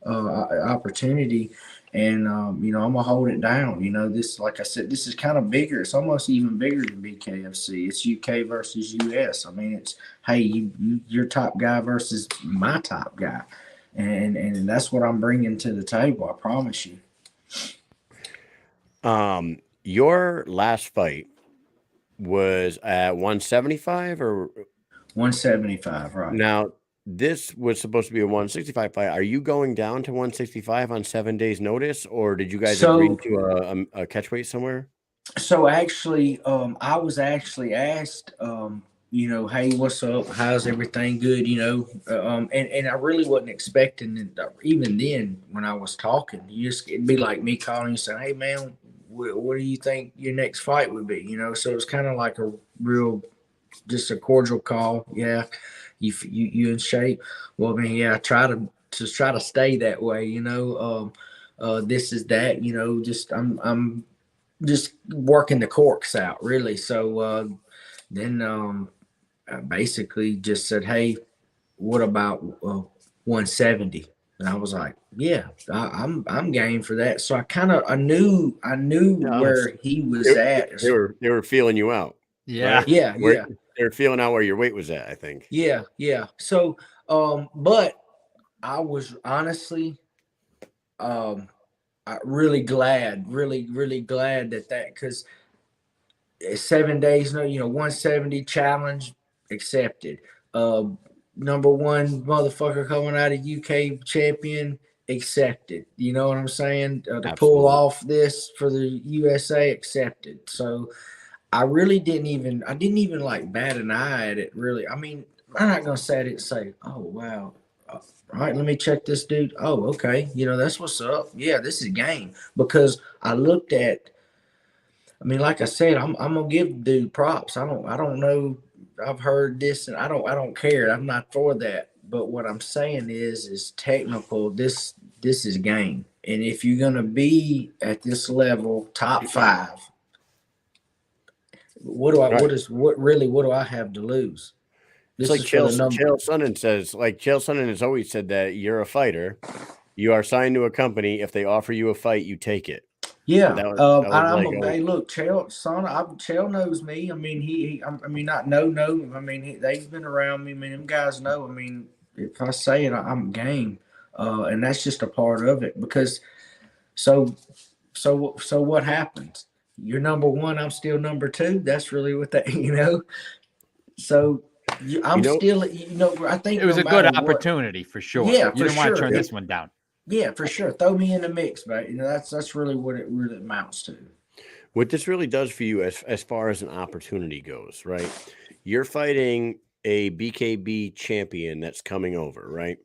opportunity. And, you know, I'm going to hold it down. You know, this, like I said, this is kind of bigger. It's almost even bigger than BKFC. It's UK versus US. I mean, it's, hey, your top guy versus my top guy. And that's what I'm bringing to the table. I promise you. Your last fight was at 175 or 175, right? Now, this was supposed to be a 165 fight. Are you going down to 165 on 7 days notice, or did you guys agree to a catch weight somewhere? So actually, I was actually asked, you know, hey, what's up? How's everything? Good, you know, and I really wasn't expecting it. Even then, when I was talking, it'd be like me calling you saying, hey, man, what do you think your next fight would be? You know, so it's kind of like a real, just a cordial call. Yeah. You in shape? Well, I mean, yeah, I try to stay that way, you know. This is that, you know, just I'm just working the corks out, really. So then I basically just said, hey, what about 170? And I was like, yeah, I'm game for that. So I knew where he was at. They were feeling you out. Yeah. Right? Yeah. They're feeling out where your weight was at, I think. Yeah. So, but I was honestly, really glad that because 7 days, no, you know, 170 challenge accepted. Number one motherfucker coming out of UK champion accepted. You know what I'm saying? To pull off this for the USA accepted. So I didn't even like bat an eye at it, really. I mean, I'm not going to say it and say, oh, wow. All right, let me check this dude. Oh, okay. You know, that's what's up. Yeah, this is game. Because I looked at, I mean, like I said, I'm going to give the dude props. I don't know. I've heard this and I don't care. I'm not for that. But what I'm saying is technical. This is game. And if you're going to be at this level, top 5, what do I have to lose? It's like Chael Sonnen says, like Chael Sonnen has always said that you're a fighter. You are signed to a company. If they offer you a fight, you take it. Yeah. Hey, look, Chael knows me. I mean, I mean, not no. I mean, they've been around me. I mean, them guys know. I mean, if I say it, I'm game. And that's just a part of it because so what happens? You're number 1. I'm still number 2. That's really what that, you know. So I'm still, I think it was a good opportunity for sure. Yeah, you didn't want to turn this one down. Yeah, for sure. Throw me in the mix, but that's really what it really amounts to. What this really does for you as far as an opportunity goes, right? You're fighting a BKB champion that's coming over, right?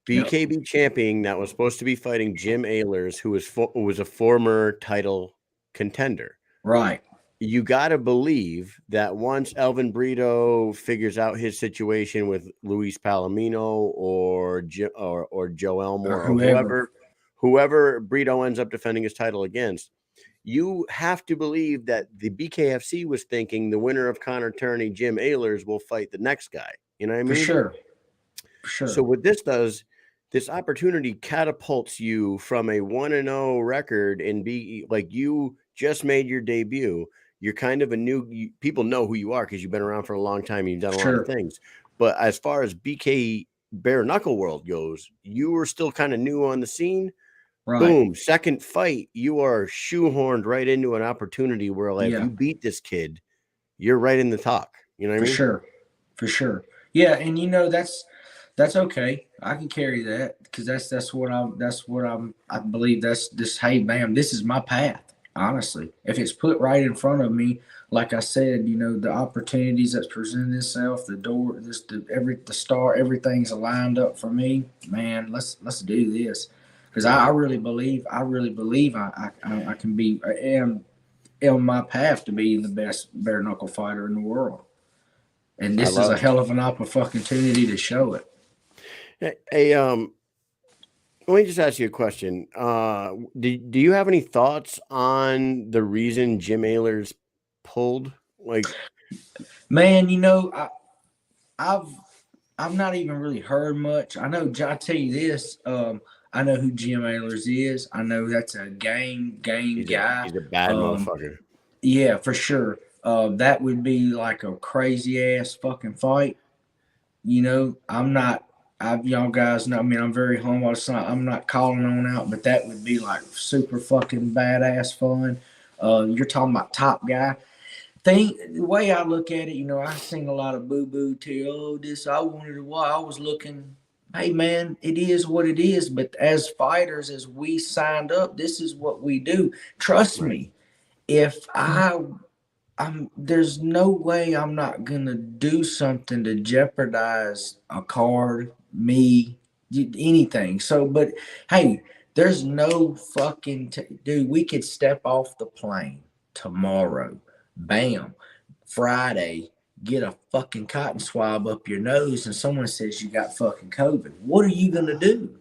BKB champion that was supposed to be fighting Jim Alers, who was a former title contender. Right. You got to believe that once Elvin Brito figures out his situation with Luis Palomino or Joe Elmore or whoever Brito ends up defending his title against, you have to believe that the BKFC was thinking the winner of Connor Tierney, Jim Alers, will fight the next guy. You know what I mean? For sure. So what this does, this opportunity catapults you from a 1-0 record and you just made your debut. You're kind of people know who you are because you've been around for a long time. You've done a lot of things. But as far as BK bare knuckle world goes, you were still kind of new on the scene. Right. Boom. Second fight, you are shoehorned right into an opportunity where if you beat this kid, you're right in the talk. You know what I mean? For sure. Yeah, and that's okay. I can carry that because I believe hey, bam, this is my path. Honestly, if it's put right in front of me, like I said, the opportunities that's presenting itself, the door, the star, everything's lined up for me. Man, let's do this because I really believe I can be am on my path to being the best bare knuckle fighter in the world, and this is a hell of an opportunity to show it. Hey, let me just ask you a question. Do you have any thoughts on the reason Jim Alers pulled? Man, I've not even really heard much. I know. I tell you this. I know who Jim Alers is. I know that's a game guy. He's a bad motherfucker. Yeah, for sure. That would be like a crazy ass fucking fight. I'm not. Y'all guys know, I'm very humble. I'm not calling on out, but that would be like super fucking badass fun. You're talking about top guy. The way I look at it, I sing a lot of boo-boo to, I wanted to, I was looking, hey man, it is what it is. But as fighters, as we signed up, this is what we do. Trust me, if there's no way I'm not going to do something to jeopardize a card, me, anything. So, but hey, there's no fucking dude. We could step off the plane tomorrow, bam, Friday, get a fucking cotton swab up your nose, and someone says you got fucking COVID. What are you gonna do?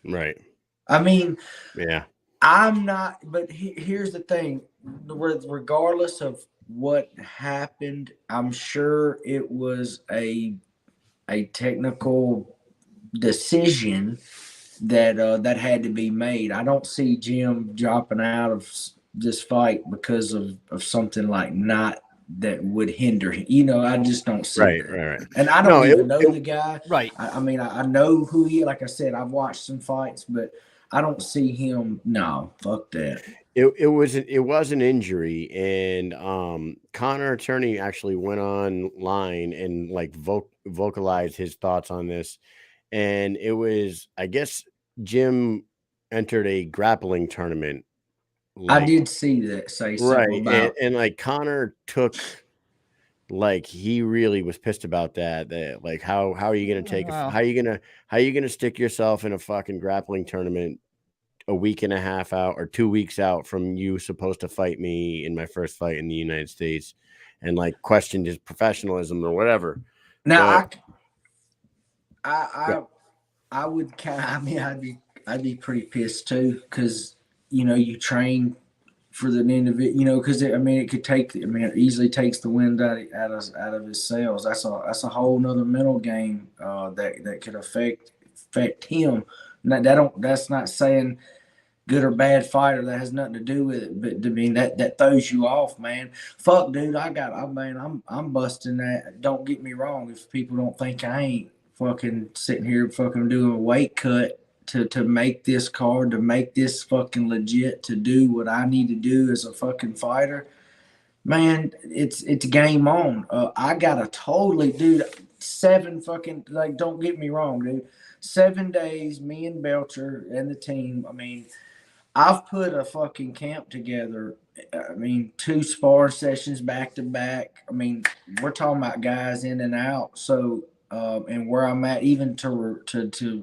Right. I mean, yeah. I'm not. But here's the thing: regardless of what happened, I'm sure it was a technical decision that had to be made. I don't see Jim dropping out of this fight because of something like not that would hinder him. I just don't see that. Right. And I don't even know the guy. Right. I mean, I know who he is. Like I said, I've watched some fights, but I don't see him. No, fuck that. It was an injury, and Connor Tierney actually went online and vocalized his thoughts on this, and it was, I guess, Jim entered a grappling tournament. I did see that say something about, and Connor took, he really was pissed about that. That how are you gonna take how are you gonna stick yourself in a fucking grappling tournament a week and a half out or 2 weeks out from you supposed to fight me in my first fight in the United States, and questioned his professionalism or whatever. Now I would I'd be pretty pissed too, because you train for the individual, because it could take, it easily takes the wind out of his sails. That's a whole nother mental game that could affect him. That's not saying good or bad fighter. That has nothing to do with it. But that throws you off, man. Fuck, dude. I'm busting that. Don't get me wrong. If people don't think I ain't fucking sitting here fucking doing a weight cut to make this card, to make this fucking legit, to do what I need to do as a fucking fighter, Man, it's game on. I got a totally, dude, 7 fucking, like, don't get me wrong, dude. 7 days, me and Belcher and the team. I mean, I've put a fucking camp together. I mean, 2 sparring sessions back to back. I mean, we're talking about guys in and out. So, and where I'm at, even to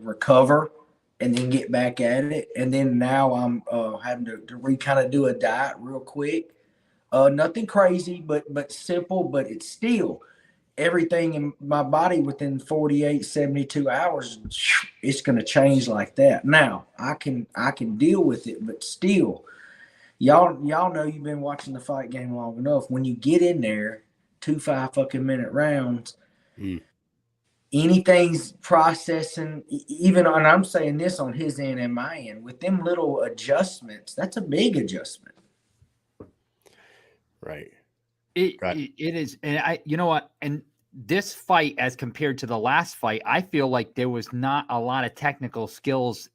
recover and then get back at it. And then now I'm having to kind of do a diet real quick. Nothing crazy, but simple, but it's still everything in my body within 48, 72 hours, it's going to change like that. Now I can deal with it, but still, y'all know, you've been watching the fight game long enough. When you get in there, 2 5-minute rounds, anything's processing, even on, I'm saying this on his end and my end, with them little adjustments, that's a big adjustment. Right. It is. And you know what? And this fight, as compared to the last fight, I feel like there was not a lot of technical skills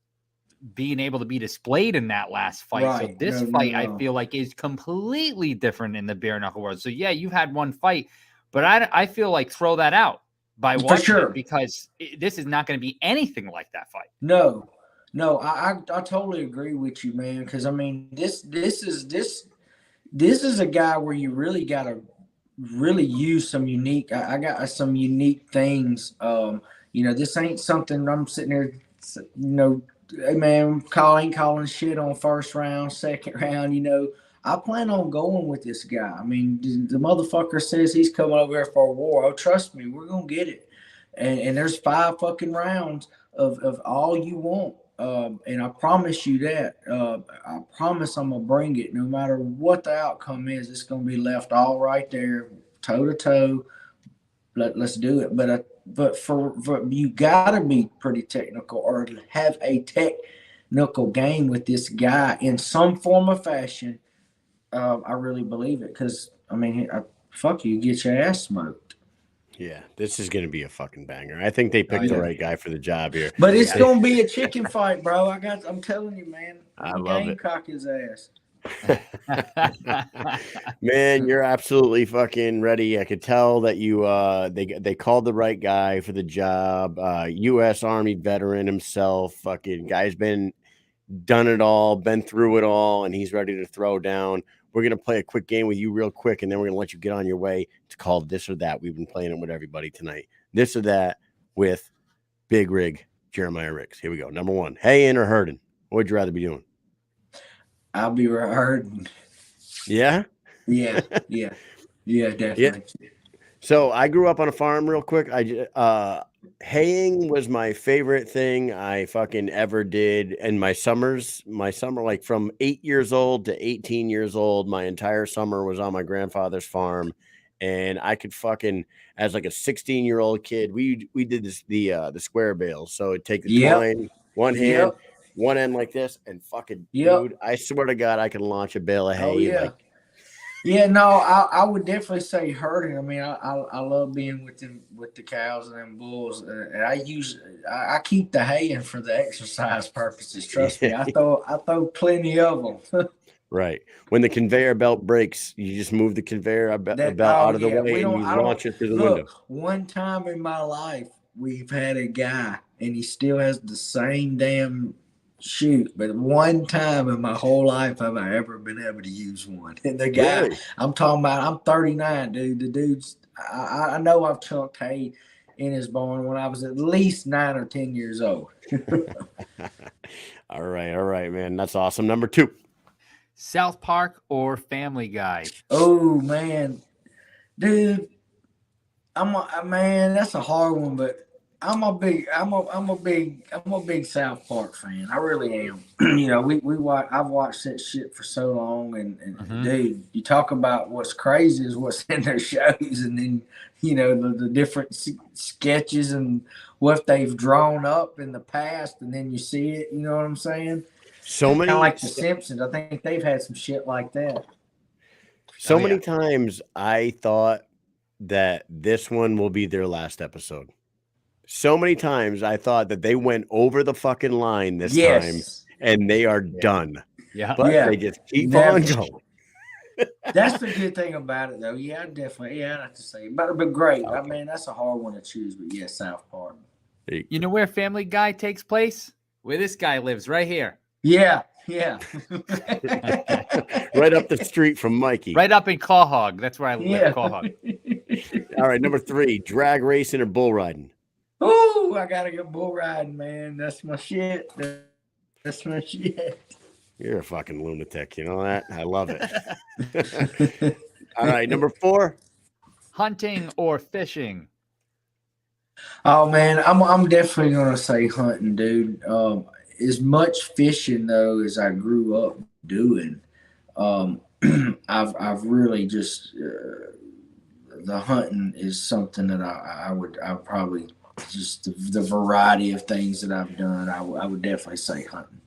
being able to be displayed in that last fight. Right. So this fight, I feel like, is completely different in the bare knuckle world. So yeah, you've had one fight, but I feel like throw that out by watching it, because this is not going to be anything like that fight. No, I totally agree with you, man. Because I mean, this is a guy where you really got to really use some unique. I got some unique things. This ain't something I'm sitting there, hey man, calling shit on first round, second round. I plan on going with this guy. I mean, the motherfucker says he's coming over here for a war. Oh, trust me, we're gonna get it. And there's 5 fucking rounds of all you want. And I promise you that. I promise I'm going to bring it. No matter what the outcome is, it's going to be left all right there, toe to toe. Let's do it. But for you got to be pretty technical or have a technical game with this guy in some form or fashion. I really believe it, because, I mean, fuck you, get your ass smoked. Yeah, this is going to be a fucking banger. I think they picked the right guy for the job here. But it's going to be a chicken fight, bro. I'm telling you, man. I love it. Gamecock his ass. Man, you're absolutely fucking ready. I could tell that you they called the right guy for the job. U.S. Army veteran himself. Fucking guy's done it all, been through it all, and he's ready to throw down. We're going to play a quick game with you real quick, and then we're going to let you get on your way. It's called This or That. We've been playing it with everybody tonight. This or That with Big Rig Jeremiah Ricks. Here we go. Number 1, haying or herding? What would you rather be doing? I'll be herding. Yeah? Yeah, definitely. Yeah. So I grew up on a farm real quick. Haying was my favorite thing I fucking ever did. And my summer, like from 8 years old to 18 years old, my entire summer was on my grandfather's farm. And I could fucking, as like a 16-year-old kid, we did this, the square bales. So it'd take the twine, one hand, one end like this, and fucking, dude, I swear to God, I can launch a bale of hay. Oh, yeah. I would definitely say herding. I mean, I love being with the cows and them bulls. And I keep the hay in for the exercise purposes. Trust me, I throw plenty of them. Right. When the conveyor belt breaks, you just move the conveyor belt out of the way and you launch it through the window. One time in my life, we've had a guy, and he still has the same damn shoot, but one time in my whole life have I ever been able to use one. And the guy, really? I'm talking about, I'm 39, dude. The dude's, I know I've chunked hay in his barn when I was at least 9 or 10 years old. All right, man. That's awesome. Number 2. South Park or Family Guy? Oh man, dude, man, that's a hard one, but I'm a big South Park fan. I really am. I've watched that shit for so long, and dude, you talk about what's crazy is what's in their shows, and then the different sketches and what they've drawn up in the past, and then you see it. You know what I'm saying? So many, kind of like the Simpsons. I think they've had some shit like that. So many times I thought that this one will be their last episode. So many times I thought that they went over the fucking line this time and they are done. Yeah. But they just keep on going. That's the good thing about it, though. Yeah, definitely. Yeah, I have to say, but great. Okay. I mean, that's a hard one to choose, but yeah, South Park. You know where Family Guy takes place? Where this guy lives, right here. Yeah, yeah. Right up the street from Mikey. Right up in Quahog. That's where I live, Quahog. All right, number 3, drag racing or bull riding? Ooh, I gotta go bull riding, man. That's my shit. That's my shit. You're a fucking lunatic. You know that? I love it. All right, number 4. Hunting or fishing? Oh man, I'm definitely gonna say hunting, dude. As much fishing though as I grew up doing, I've really just the hunting is something that I would probably just the variety of things that I've done. I would definitely say hunting.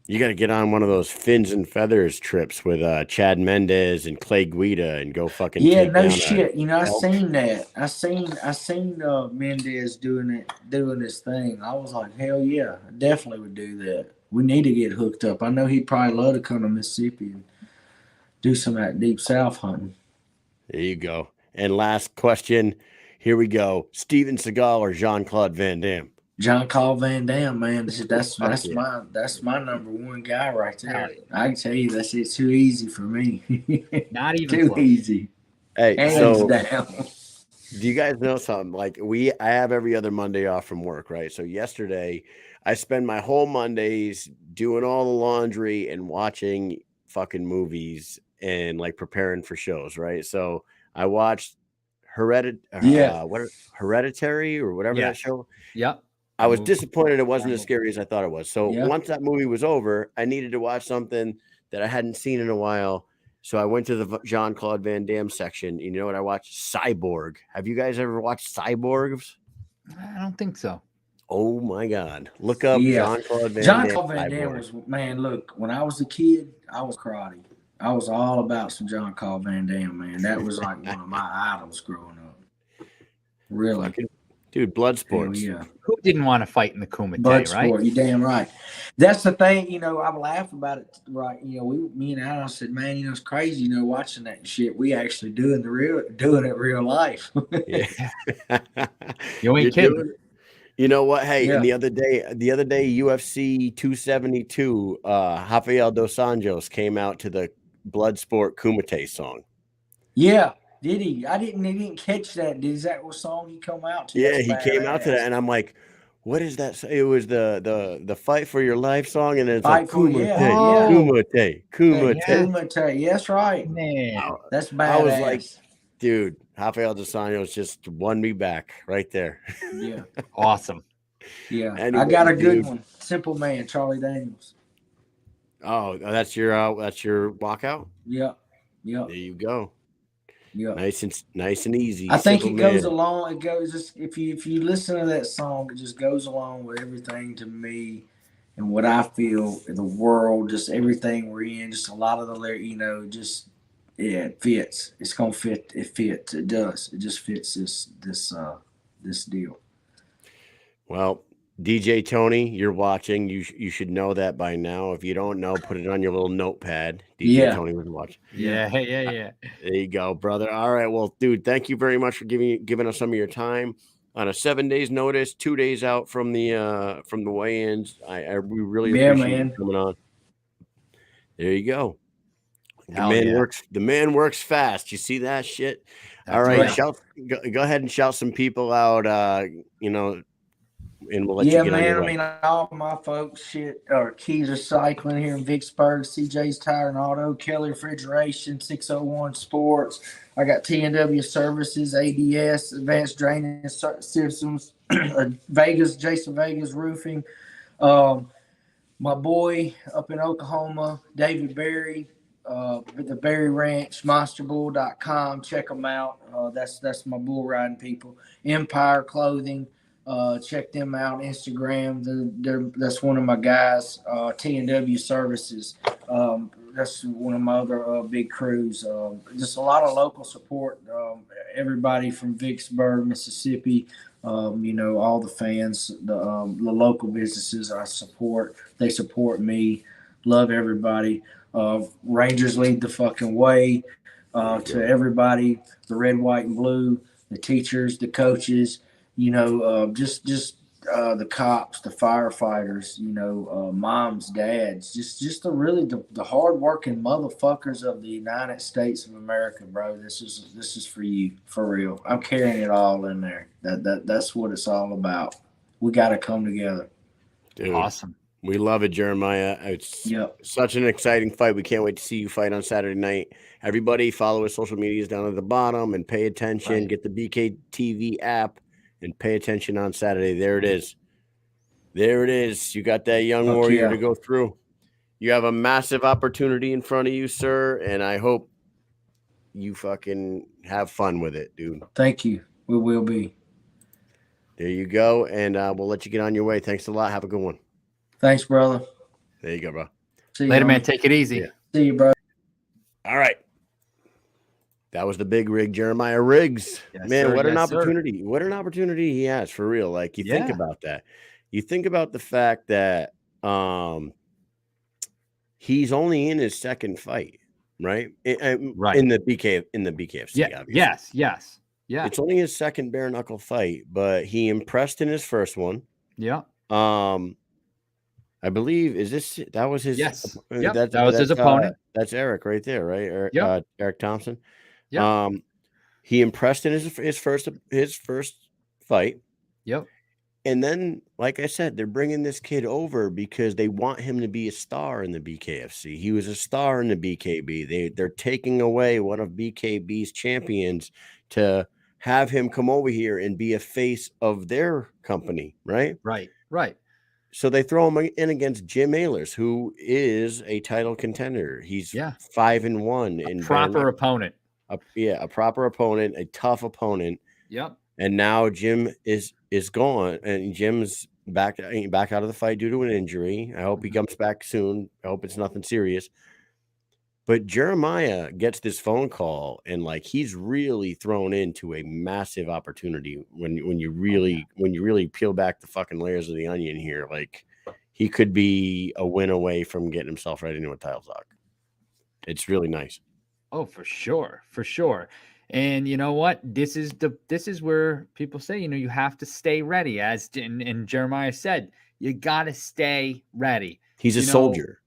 You got to get on one of those fins and feathers trips with Chad Mendez and Clay Guida and go fucking take no down shit. You know, I seen that. I seen Mendez doing this thing. I was like, hell yeah, I definitely would do that. We need to get hooked up. I know he'd probably love to come to Mississippi and do some of that deep south hunting. There you go. And last question, here we go: Steven Seagal or Jean-Claude Van Damme? Jean-Claude Van Damme, man. That's my number one guy right there. I can tell you it's too easy for me. Not even too close. easy. Hey, hands down. Do you guys know something? Like I have every other Monday off from work, right? So yesterday I spend my whole Mondays doing all the laundry and watching fucking movies and like preparing for shows, right? So I watched Hereditary or whatever that show. Yep. I was disappointed it wasn't as scary as I thought it was. So once that movie was over, I needed to watch something that I hadn't seen in a while. So I went to the Jean-Claude Van Damme section. You know what I watched? Cyborg. Have you guys ever watched Cyborgs? I don't think so. Oh my God. Look up Jean-Claude Van Damme. Jean-Claude Van Damme was, man, look, when I was a kid, I was karate. I was all about some Jean-Claude Van Damme, man. That was like one of my idols growing up. Really. Dude, blood sports. Yeah. Who didn't want to fight in the Kumite, blood right? Sport, you damn right. That's the thing, you know, I laugh about it, right? You know, me and Alan said, man, you know, it's crazy, you know, watching that shit. We actually doing it real life. You ain't kidding. You know what? Hey, and the other day, UFC 272, Rafael Dos Anjos came out to the Bloodsport Kumite song. Yeah. Did he? He didn't catch that. Is that what song he come out to? Yeah, he came out to that, and I'm like, what is that? It was the Fight for Your Life song, and it's like Kumite, Kumite. Kumite. That's right. Man, that's badass. I was like, dude, Rafael Dos Anjos just won me back right there. Yeah. Awesome. Yeah. Anyway, I got a good one. Simple Man, Charlie Daniels. Oh, that's your walkout? Yeah. Yeah. There you go. Yeah, nice and easy. I think it goes along. It goes just if you listen to that song, it just goes along with everything to me and what I feel in the world. Just everything we're in. Just a lot of the lyrics, you know. Just it fits. It's gonna fit. It fits. It does. It just fits this deal. Well, DJ Tony, you're watching. You should know that by now. If you don't know, put it on your little notepad. DJ Tony was watching. Yeah. There you go, brother. All right. Well, dude, thank you very much for giving us some of your time on a 7 days notice, 2 days out from the weigh-ins. We really appreciate you coming on. There you go. The man works fast. You see that shit? That's all right. Go ahead and shout some people out. And we'll let you get on your way. I mean, all my folks, Keys Recycling here in Vicksburg, CJ's Tire and Auto, Kelly Refrigeration, 601 Sports. I got TNW Services, ADS, Advanced Drainage Systems, Jason Vegas Roofing. My boy up in Oklahoma, David Berry, the Berry Ranch, monsterbull.com. Check them out. That's my bull riding people. Empire Clothing. Check them out. Instagram. That's one of my guys. TNW Services. That's one of my other big crews. Just a lot of local support. Everybody from Vicksburg, Mississippi. All the fans, the local businesses I support. They support me. Love everybody. Rangers lead the fucking way. To everybody, the red, white, and blue, the teachers, the coaches, just the cops, the firefighters, moms, dads, just the hardworking motherfuckers of the United States of America, bro. This is for you, for real. I'm carrying it all in there. That's what it's all about. We got to come together. Dude, awesome. We love it, Jeremiah. It's such an exciting fight. We can't wait to see you fight on Saturday night. Everybody follow his social medias down at the bottom and pay attention. Right. Get the BKTV app and pay attention on Saturday. There it is. There it is. You got that young warrior to go through. You have a massive opportunity in front of you, sir, and I hope you fucking have fun with it, dude. Thank you. We will be. There you go, and we'll let you get on your way. Thanks a lot. Have a good one. Thanks, brother. There you go, bro. See you, later, man. Take it easy. Yeah. See you, bro. All right. That was the big rig, Jeremiah Riggs. Yes, man, sir. what an Yes, opportunity. Sir. What an opportunity he has, for real. Like, you think about that. You think about the fact that he's only in his second fight, right? Right. In the BKFC, yeah, obviously. Yes. Yeah. It's only his second bare knuckle fight, but he impressed in his first one. Yeah. I believe that was his that was his opponent. That's Eric right there, right? Eric Thompson. Yeah. He impressed in his first fight. Yep. And then, like I said, they're bringing this kid over because they want him to be a star in the BKFC. He was a star in the BKB. They're taking away one of BKB's champions to have him come over here and be a face of their company, right? Right. So they throw him in against Jim Alers, who is a title contender. He's 5-1 in proper opponent. A proper opponent, a tough opponent. Yep. And now Jim is gone, and Jim's back out of the fight due to an injury. I hope he comes back soon. I hope it's nothing serious. But Jeremiah gets this phone call, and like, he's really thrown into a massive opportunity when you really peel back the fucking layers of the onion here. Like, he could be a win away from getting himself right into a title talk. It's really nice. Oh, for sure. And you know what? This is where people say, you have to stay ready. As and Jeremiah said, you got to stay ready. He's a soldier.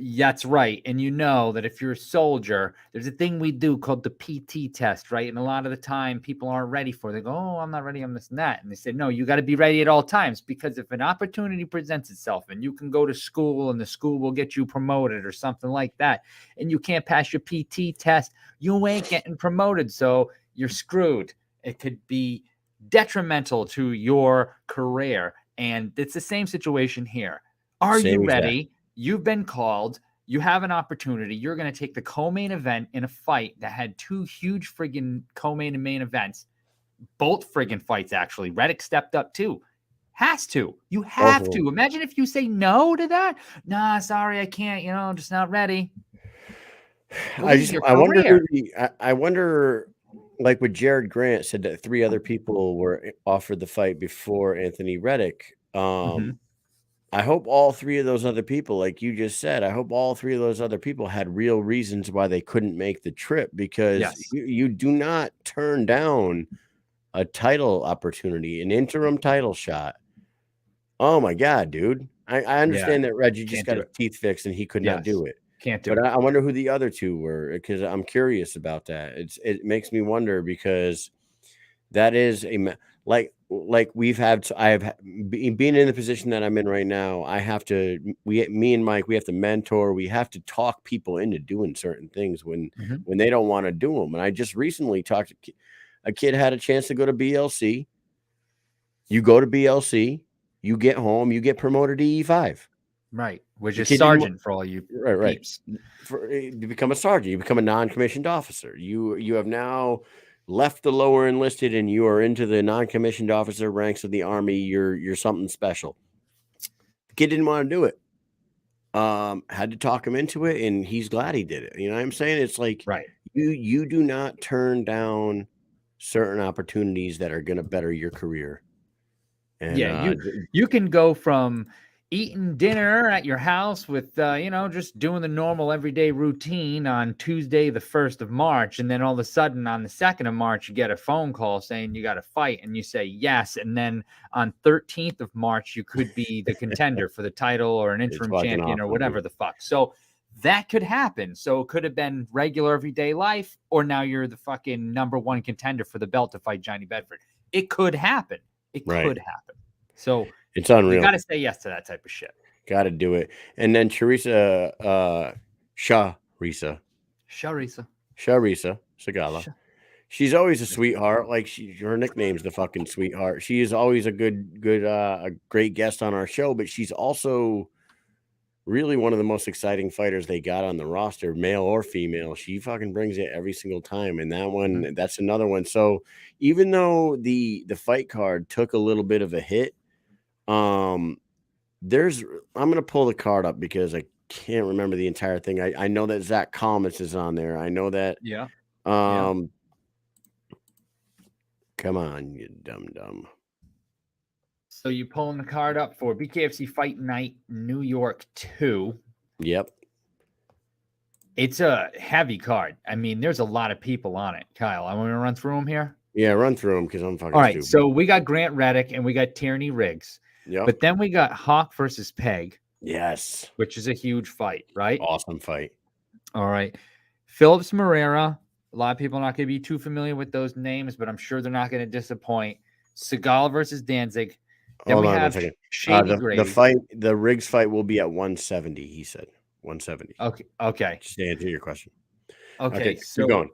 That's right. And you know that if you're a soldier, there's a thing we do called the PT test, right? And a lot of the time people aren't ready for it. They go, oh, I'm not ready on this and that. And they say, no, you got to be ready at all times, because if an opportunity presents itself and you can go to school and the school will get you promoted or something like that, and you can't pass your PT test, you ain't getting promoted. So you're screwed. It could be detrimental to your career. And it's the same situation here. Are you ready? You've been called. You have an opportunity. You're going to take the co-main event in a fight that had two huge friggin' co-main and main events. Both friggin' fights, actually. Reddick stepped up too. Has to. You have to. Imagine if you say no to that. Nah, sorry, I can't. I'm just not ready. I wonder, like what Jarod Grant said, that 3 other people were offered the fight before Anthony Retic. I hope all 3 of those other people, like you just said, I hope all 3 of those other people had real reasons why they couldn't make the trip, because you do not turn down a title opportunity, an interim title shot. Oh my God, dude. I understand that Reggie just got his teeth fixed and he could not do it. Can't do it. But I wonder who the other 2 were, because I'm curious about that. It makes me wonder, because that is like I have been in the position that I'm in right now. Me and Mike, we have to mentor. We have to talk people into doing certain things when they don't want to do them. And I just recently talked to a kid, had a chance to go to BLC. You go to BLC, you get home, you get promoted to E5. Right. Which is sergeant for all you peeps. You become a sergeant. You become a non-commissioned officer. You have now left the lower enlisted and you are into the non-commissioned officer ranks of the Army. You're something special. The kid didn't want to do it. Had to talk him into it, and he's glad he did it. You know what I'm saying? It's like, you do not turn down certain opportunities that are going to better your career. And you can go from eating dinner at your house with, just doing the normal everyday routine on Tuesday, the 1st of March. And then all of a sudden on the 2nd of March, you get a phone call saying you got to fight and you say yes. And then on 13th of March, you could be the contender for the title or an interim champion or whatever the fuck. So that could happen. So it could have been regular everyday life, or now you're the fucking #1 contender for the belt to fight Johnny Bedford. It could happen. It could happen. So it's unreal. You got to say yes to that type of shit. Got to do it. And then Charisa Sigala. She's always a sweetheart. Like her nickname's the fucking sweetheart. She is always a great guest on our show, but she's also really one of the most exciting fighters they got on the roster, male or female. She fucking brings it every single time. And that's another one. So even though the fight card took a little bit of a hit, I'm gonna pull the card up because I can't remember the entire thing. I know that Zach Kalmas is on there. I know that. Yeah. Come on, you dumb. So you pulling the card up for BKFC Fight Night, New York 2. Yep. It's a heavy card. I mean, there's a lot of people on it. Kyle, I want to run through them here. Yeah, run through them because I'm fucking all right. stupid. So we got Grant Reddick and we got Tierney Riggs. Yep. But then we got Hawk versus Peg. Yes. Which is a huge fight, right? Awesome fight. All right. Phillips Moreira. A lot of people are not going to be too familiar with those names, but I'm sure they're not going to disappoint. Sigala versus Danzig. Then Hold we on have a second. Shady Grady. The Riggs fight will be at 170, he said. 170. Okay. Just to answer your question. Okay, so keep going.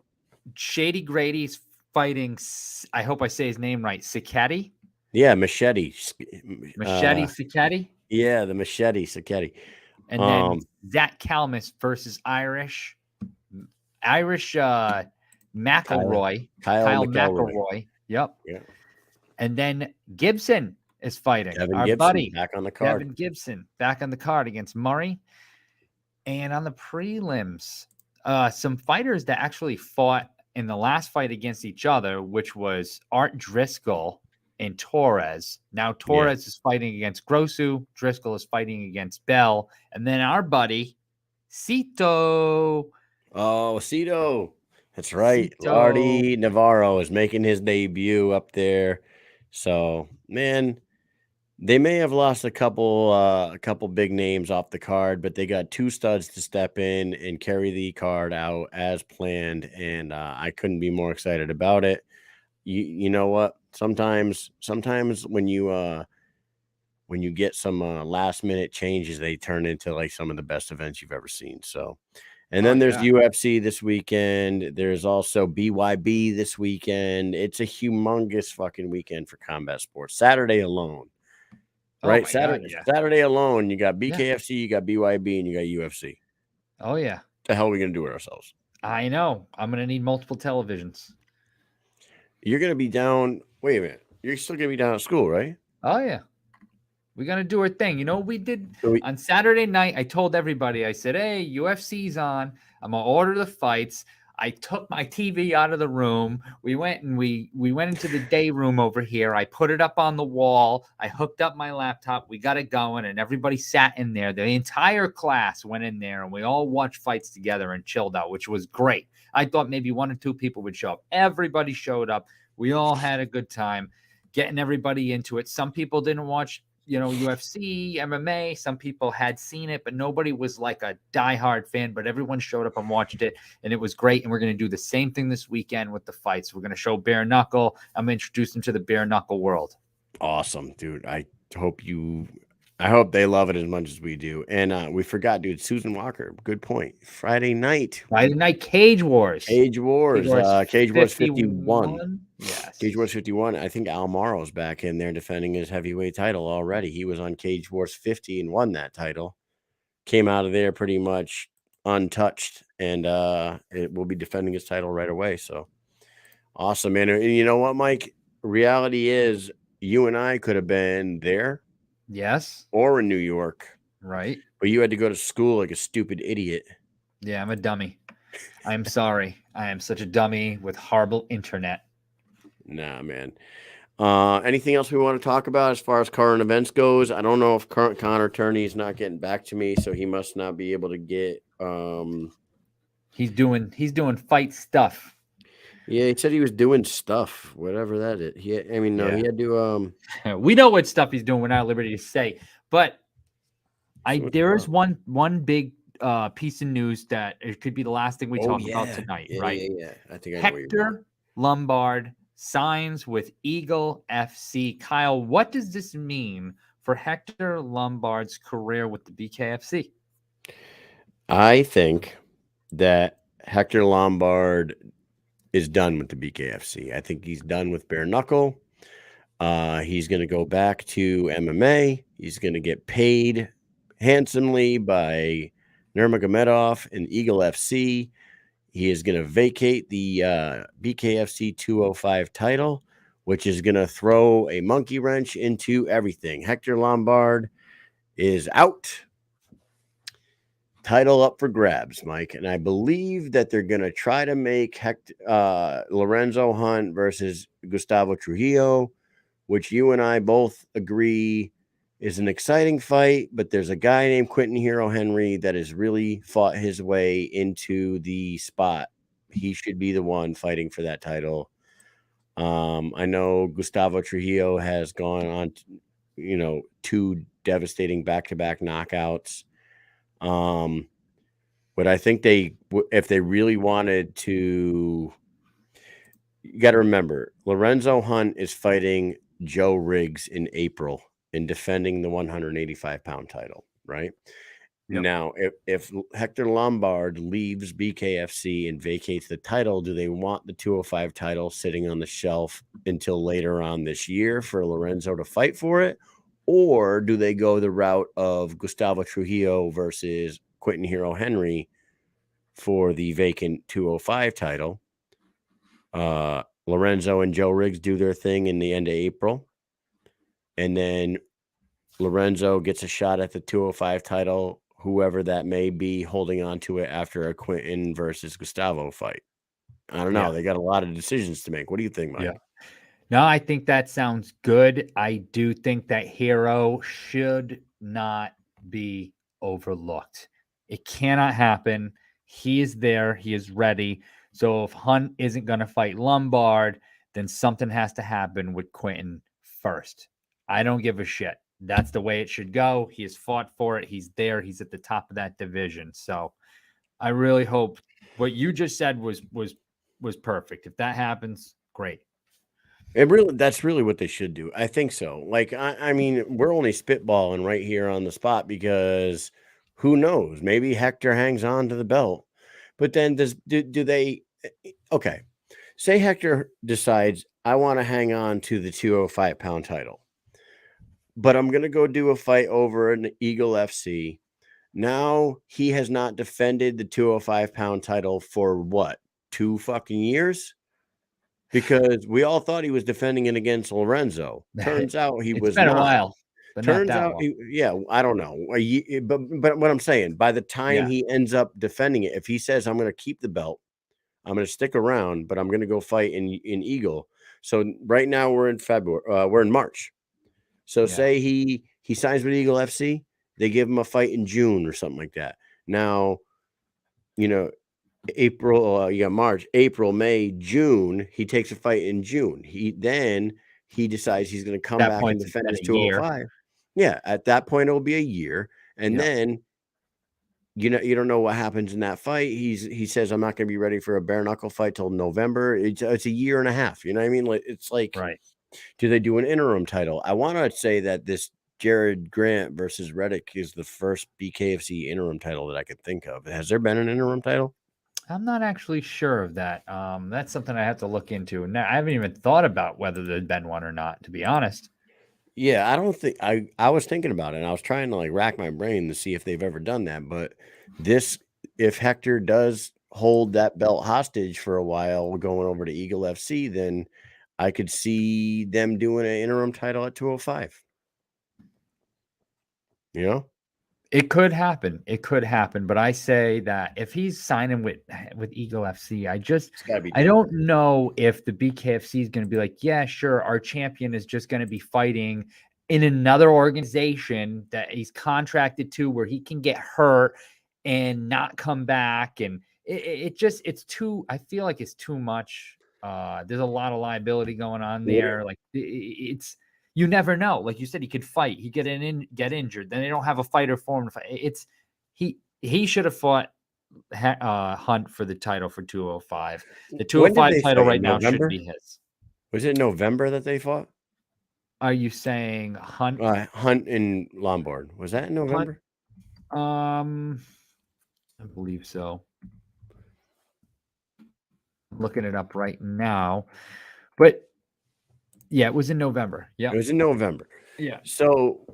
Shady Grady's fighting, I hope I say his name right, Sigala? Yeah, Machete. Sigala? Yeah, the Machete Sigala. And then Zach Kalmas versus Irish McElroy. Kyle McElroy. Yep. Yeah. And then Gibson is fighting. Our buddy back on the card. Kevin Gibson back on the card against Murray. And on the prelims, some fighters that actually fought in the last fight against each other, which was Art Driscoll and Torres. Now Torres is fighting against Grosu. Driscoll is fighting against Bell. And then our buddy, Cito. Oh, Cito. That's right. Lardy Navarro is making his debut up there. So, man, they may have lost a couple big names off the card, but they got 2 studs to step in and carry the card out as planned. And I couldn't be more excited about it. You know what? Sometimes when you get some last minute changes, they turn into like some of the best events you've ever seen. So, and then there's UFC this weekend. There's also BYB this weekend. It's a humongous fucking weekend for combat sports. Saturday alone, right? Saturday alone, you got BKFC, you got BYB, and you got UFC. Oh yeah. What the hell are we gonna do with ourselves? I know. I'm gonna need multiple televisions. You're going to be down. Wait a minute. You're still going to be down at school, right? Oh, yeah. We're going to do our thing. You know what we did on Saturday night? I told everybody, I said, hey, UFC's on. I'm going to order the fights. I took my TV out of the room. We went into the day room over here. I put it up on the wall. I hooked up my laptop. We got it going, and everybody sat in there. The entire class went in there, and we all watched fights together and chilled out, which was great. I thought maybe 1 or 2 people would show up. Everybody showed up. We all had a good time getting everybody into it. Some people didn't watch, UFC, MMA. Some people had seen it, but nobody was like a diehard fan. But everyone showed up and watched it, and it was great. And we're going to do the same thing this weekend with the fights. We're going to show bare knuckle. I'm going to introduce them to the bare knuckle world. Awesome, dude. I hope they love it as much as we do. And we forgot, dude, Susan Walker. Good point. Friday night, Cage Wars. Cage Wars 51. Yes. Cage Wars 51. I think Al Morrow's back in there defending his heavyweight title already. He was on Cage Wars 50 and won that title. Came out of there pretty much untouched, and it will be defending his title right away. So awesome, man. And you know what, Mike? Reality is you and I could have been there. Yes. Or in New York. Right. But you had to go to school like a stupid idiot. Yeah, I'm a dummy. I'm sorry. I am such a dummy with horrible internet. Nah, man. Anything else we want to talk about as far as current events goes? I don't know if current Connor Tierney is not getting back to me, so he must not be able to get. He's doing fight stuff. Yeah, he said he was doing stuff, whatever that is. He had to. We know what stuff he's doing. We're not at liberty to say, but there is one big piece of news that it could be the last thing we talk about tonight, right? Yeah. I think I know Hector Lombard signs with Eagle FC. Kyle, what does this mean for Hector Lombard's career with the BKFC? I think that Hector Lombard is done with the BKFC. I think he's done with bare knuckle. He's going to go back to MMA. He's going to get paid handsomely by Nurmagomedov and Eagle FC. He is going to vacate the BKFC 205 title, which is going to throw a monkey wrench into everything. Hector Lombard is out. Title up for grabs, Mike. And I believe that they're going to try to make Lorenzo Hunt versus Gustavo Trujillo, which you and I both agree is an exciting fight, but there's a guy named Quentin Hero Henry that has really fought his way into the spot. He should be the one fighting for that title. I know Gustavo Trujillo has gone on, 2 devastating back-to-back knockouts. But I think if they really wanted to, you got to remember, Lorenzo Hunt is fighting Joe Riggs in April and defending the 185-pound title, right? Yep. Now, if Hector Lombard leaves BKFC and vacates the title, do they want the 205 title sitting on the shelf until later on this year for Lorenzo to fight for it? Or do they go the route of Gustavo Trujillo versus Quentin Hero Henry for the vacant 205 title? Lorenzo and Joe Riggs do their thing in the end of April. And then Lorenzo gets a shot at the 205 title, whoever that may be, holding on to it after a Quentin versus Gustavo fight. I don't know. Yeah. They got a lot of decisions to make. What do you think, Mike? Yeah. No, I think that sounds good. I do think that Hero should not be overlooked. It cannot happen. He is there. He is ready. So if Hunt isn't going to fight Lombard, then something has to happen with Quentin first. I don't give a shit. That's the way it should go. He has fought for it. He's there. He's at the top of that division. So I really hope what you just said was perfect. If that happens, great. That's really what they should do. I think so. Like, I mean, we're only spitballing right here on the spot because who knows? Maybe Hector hangs on to the belt. But then do they? Okay, say Hector decides I want to hang on to the 205-pound title, but I'm gonna go do a fight over an Eagle FC. Now he has not defended the 205-pound title for what, 2 fucking years? Because we all thought he was defending it against Lorenzo. Turns out he was been not. A while. Turns out, I don't know. But what I'm saying, by the time he ends up defending it, if he says, I'm going to keep the belt, I'm going to stick around, but I'm going to go fight in Eagle. So right now we're in February, we're in March. So say he signs with Eagle FC, they give him a fight in June or something like that. Now, April, March, April, May, June, he takes a fight in June. He decides he's going to come back and defend his 205. Yeah, at that point, it will be a year. And then, you don't know what happens in that fight. He says, I'm not going to be ready for a bare knuckle fight till November. It's a year and a half. You know what I mean? It's like, right. Do they do an interim title? I want to say that this Jarod Grant versus Reddick is the first BKFC interim title that I could think of. Has there been an interim title? I'm not actually sure of that. That's something I have to look into. Now, I haven't even thought about whether there's been one or not, to be honest. Yeah, I don't think I was thinking about it. And I was trying to rack my brain to see if they've ever done that. But if Hector does hold that belt hostage for a while going over to Eagle FC, then I could see them doing an interim title at 205. It could happen. It could happen. But I say that if he's signing with Eagle FC, I don't know if the BKFC is going to be like, yeah, sure, our champion is just going to be fighting in another organization that he's contracted to where he can get hurt and not come back. And it's too, I feel like it's too much. There's a lot of liability going on there. Like it's, you never know. Like you said, he could fight. He get injured. Then they don't have a fighter for him to fight. He should have fought Hunt for the title for 205. The 205 title right now should be his. Was it November that they fought? Are you saying Hunt? Hunt and Lombard. Was that in November? Hunt, I believe so. I'm looking it up right now, but. Yeah, it was in November. Yeah, it was in November. Yeah. So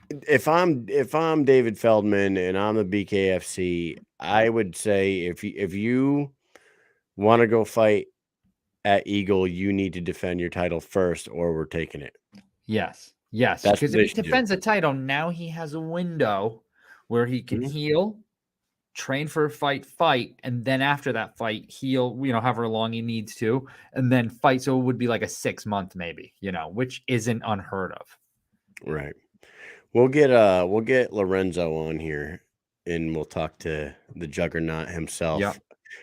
if I'm David Feldman and I'm the BKFC, I would say if you want to go fight at Eagle, you need to defend your title first, or we're taking it. Yes. Because if he defends the title, now he has a window where he can heal, train for a fight, and then after that fight, heal, however long he needs to, and then fight. So it would be like a 6 month, maybe, which isn't unheard of. Right. We'll get Lorenzo on here and we'll talk to the juggernaut himself. Yeah.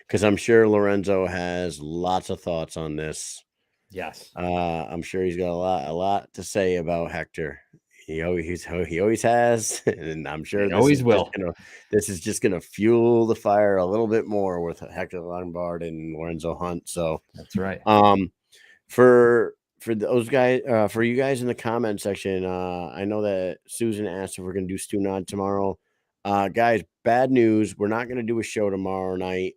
Because I'm sure Lorenzo has lots of thoughts on this. Yes. I'm sure he's got a lot to say about Hector. He always has, and I'm sure this is just gonna fuel the fire a little bit more with Hector Lombard and Lorenzo Hunt. So that's right. For those guys, for you guys in the comment section, I know that Susan asked if we're gonna do Stu Nod tomorrow. Guys, bad news. We're not gonna do a show tomorrow night.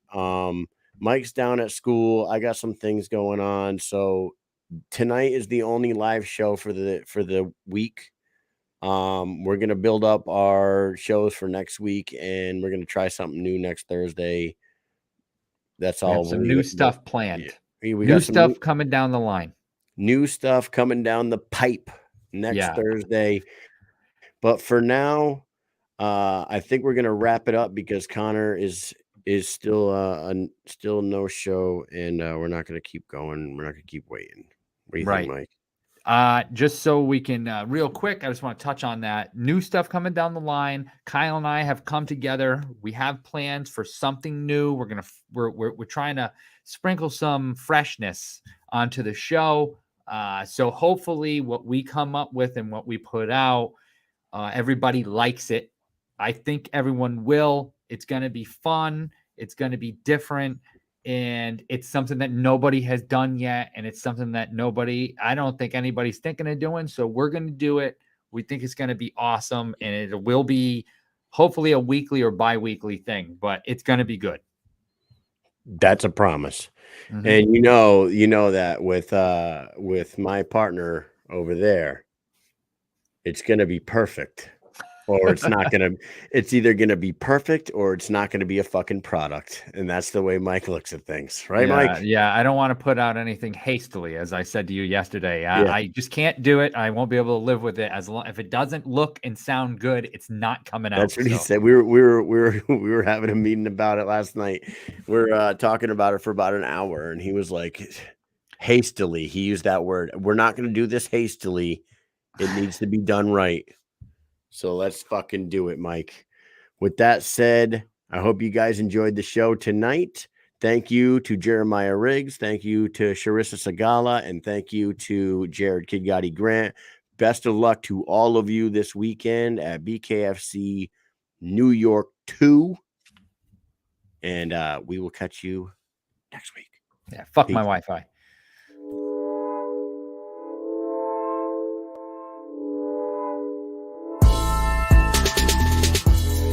Mike's down at school. I got some things going on, so tonight is the only live show for the week. We're going to build up our shows for next week, and we're going to try something new next Thursday. That's all. Some new stuff planned. We new stuff coming down the line. New stuff coming down the pipe next Thursday. But for now, I think we're going to wrap it up because Connor is still still no show, and we're not going to keep going. We're not going to keep waiting. What do you think, Mike? Just so we can real quick, I just want to touch on that new stuff coming down the line. Kyle and I have come together. We have plans for something new. We're trying to sprinkle some freshness onto the show. So hopefully what we come up with and what we put out, everybody likes it. I think everyone will. It's going to be fun. It's going to be different. And it's something that nobody has done yet. And it's something that I don't think anybody's thinking of doing. So we're going to do it. We think it's going to be awesome. And it will be hopefully a weekly or bi-weekly thing, but it's going to be good. That's a promise. Mm-hmm. And you know that with my partner over there, it's going to be perfect. Or it's either going to be perfect or it's not going to be a fucking product. And that's the way Mike looks at things. Right, Mike? Yeah. I don't want to put out anything hastily, as I said to you yesterday. I just can't do it. I won't be able to live with it if it doesn't look and sound good, it's not coming out. That's what he said. We were having a meeting about it last night. We're talking about it for about an hour. And he was like, hastily. He used that word. We're not going to do this hastily. It needs to be done right. So let's fucking do it, Mike. With that said, I hope you guys enjoyed the show tonight. Thank you to Jeremiah Riggs. Thank you to Charisa Sigala. And thank you to Jarod Kid Gatti Grant. Best of luck to all of you this weekend at BKFC New York 2. And we will catch you next week. Yeah, fuck Peace. My Wi-Fi.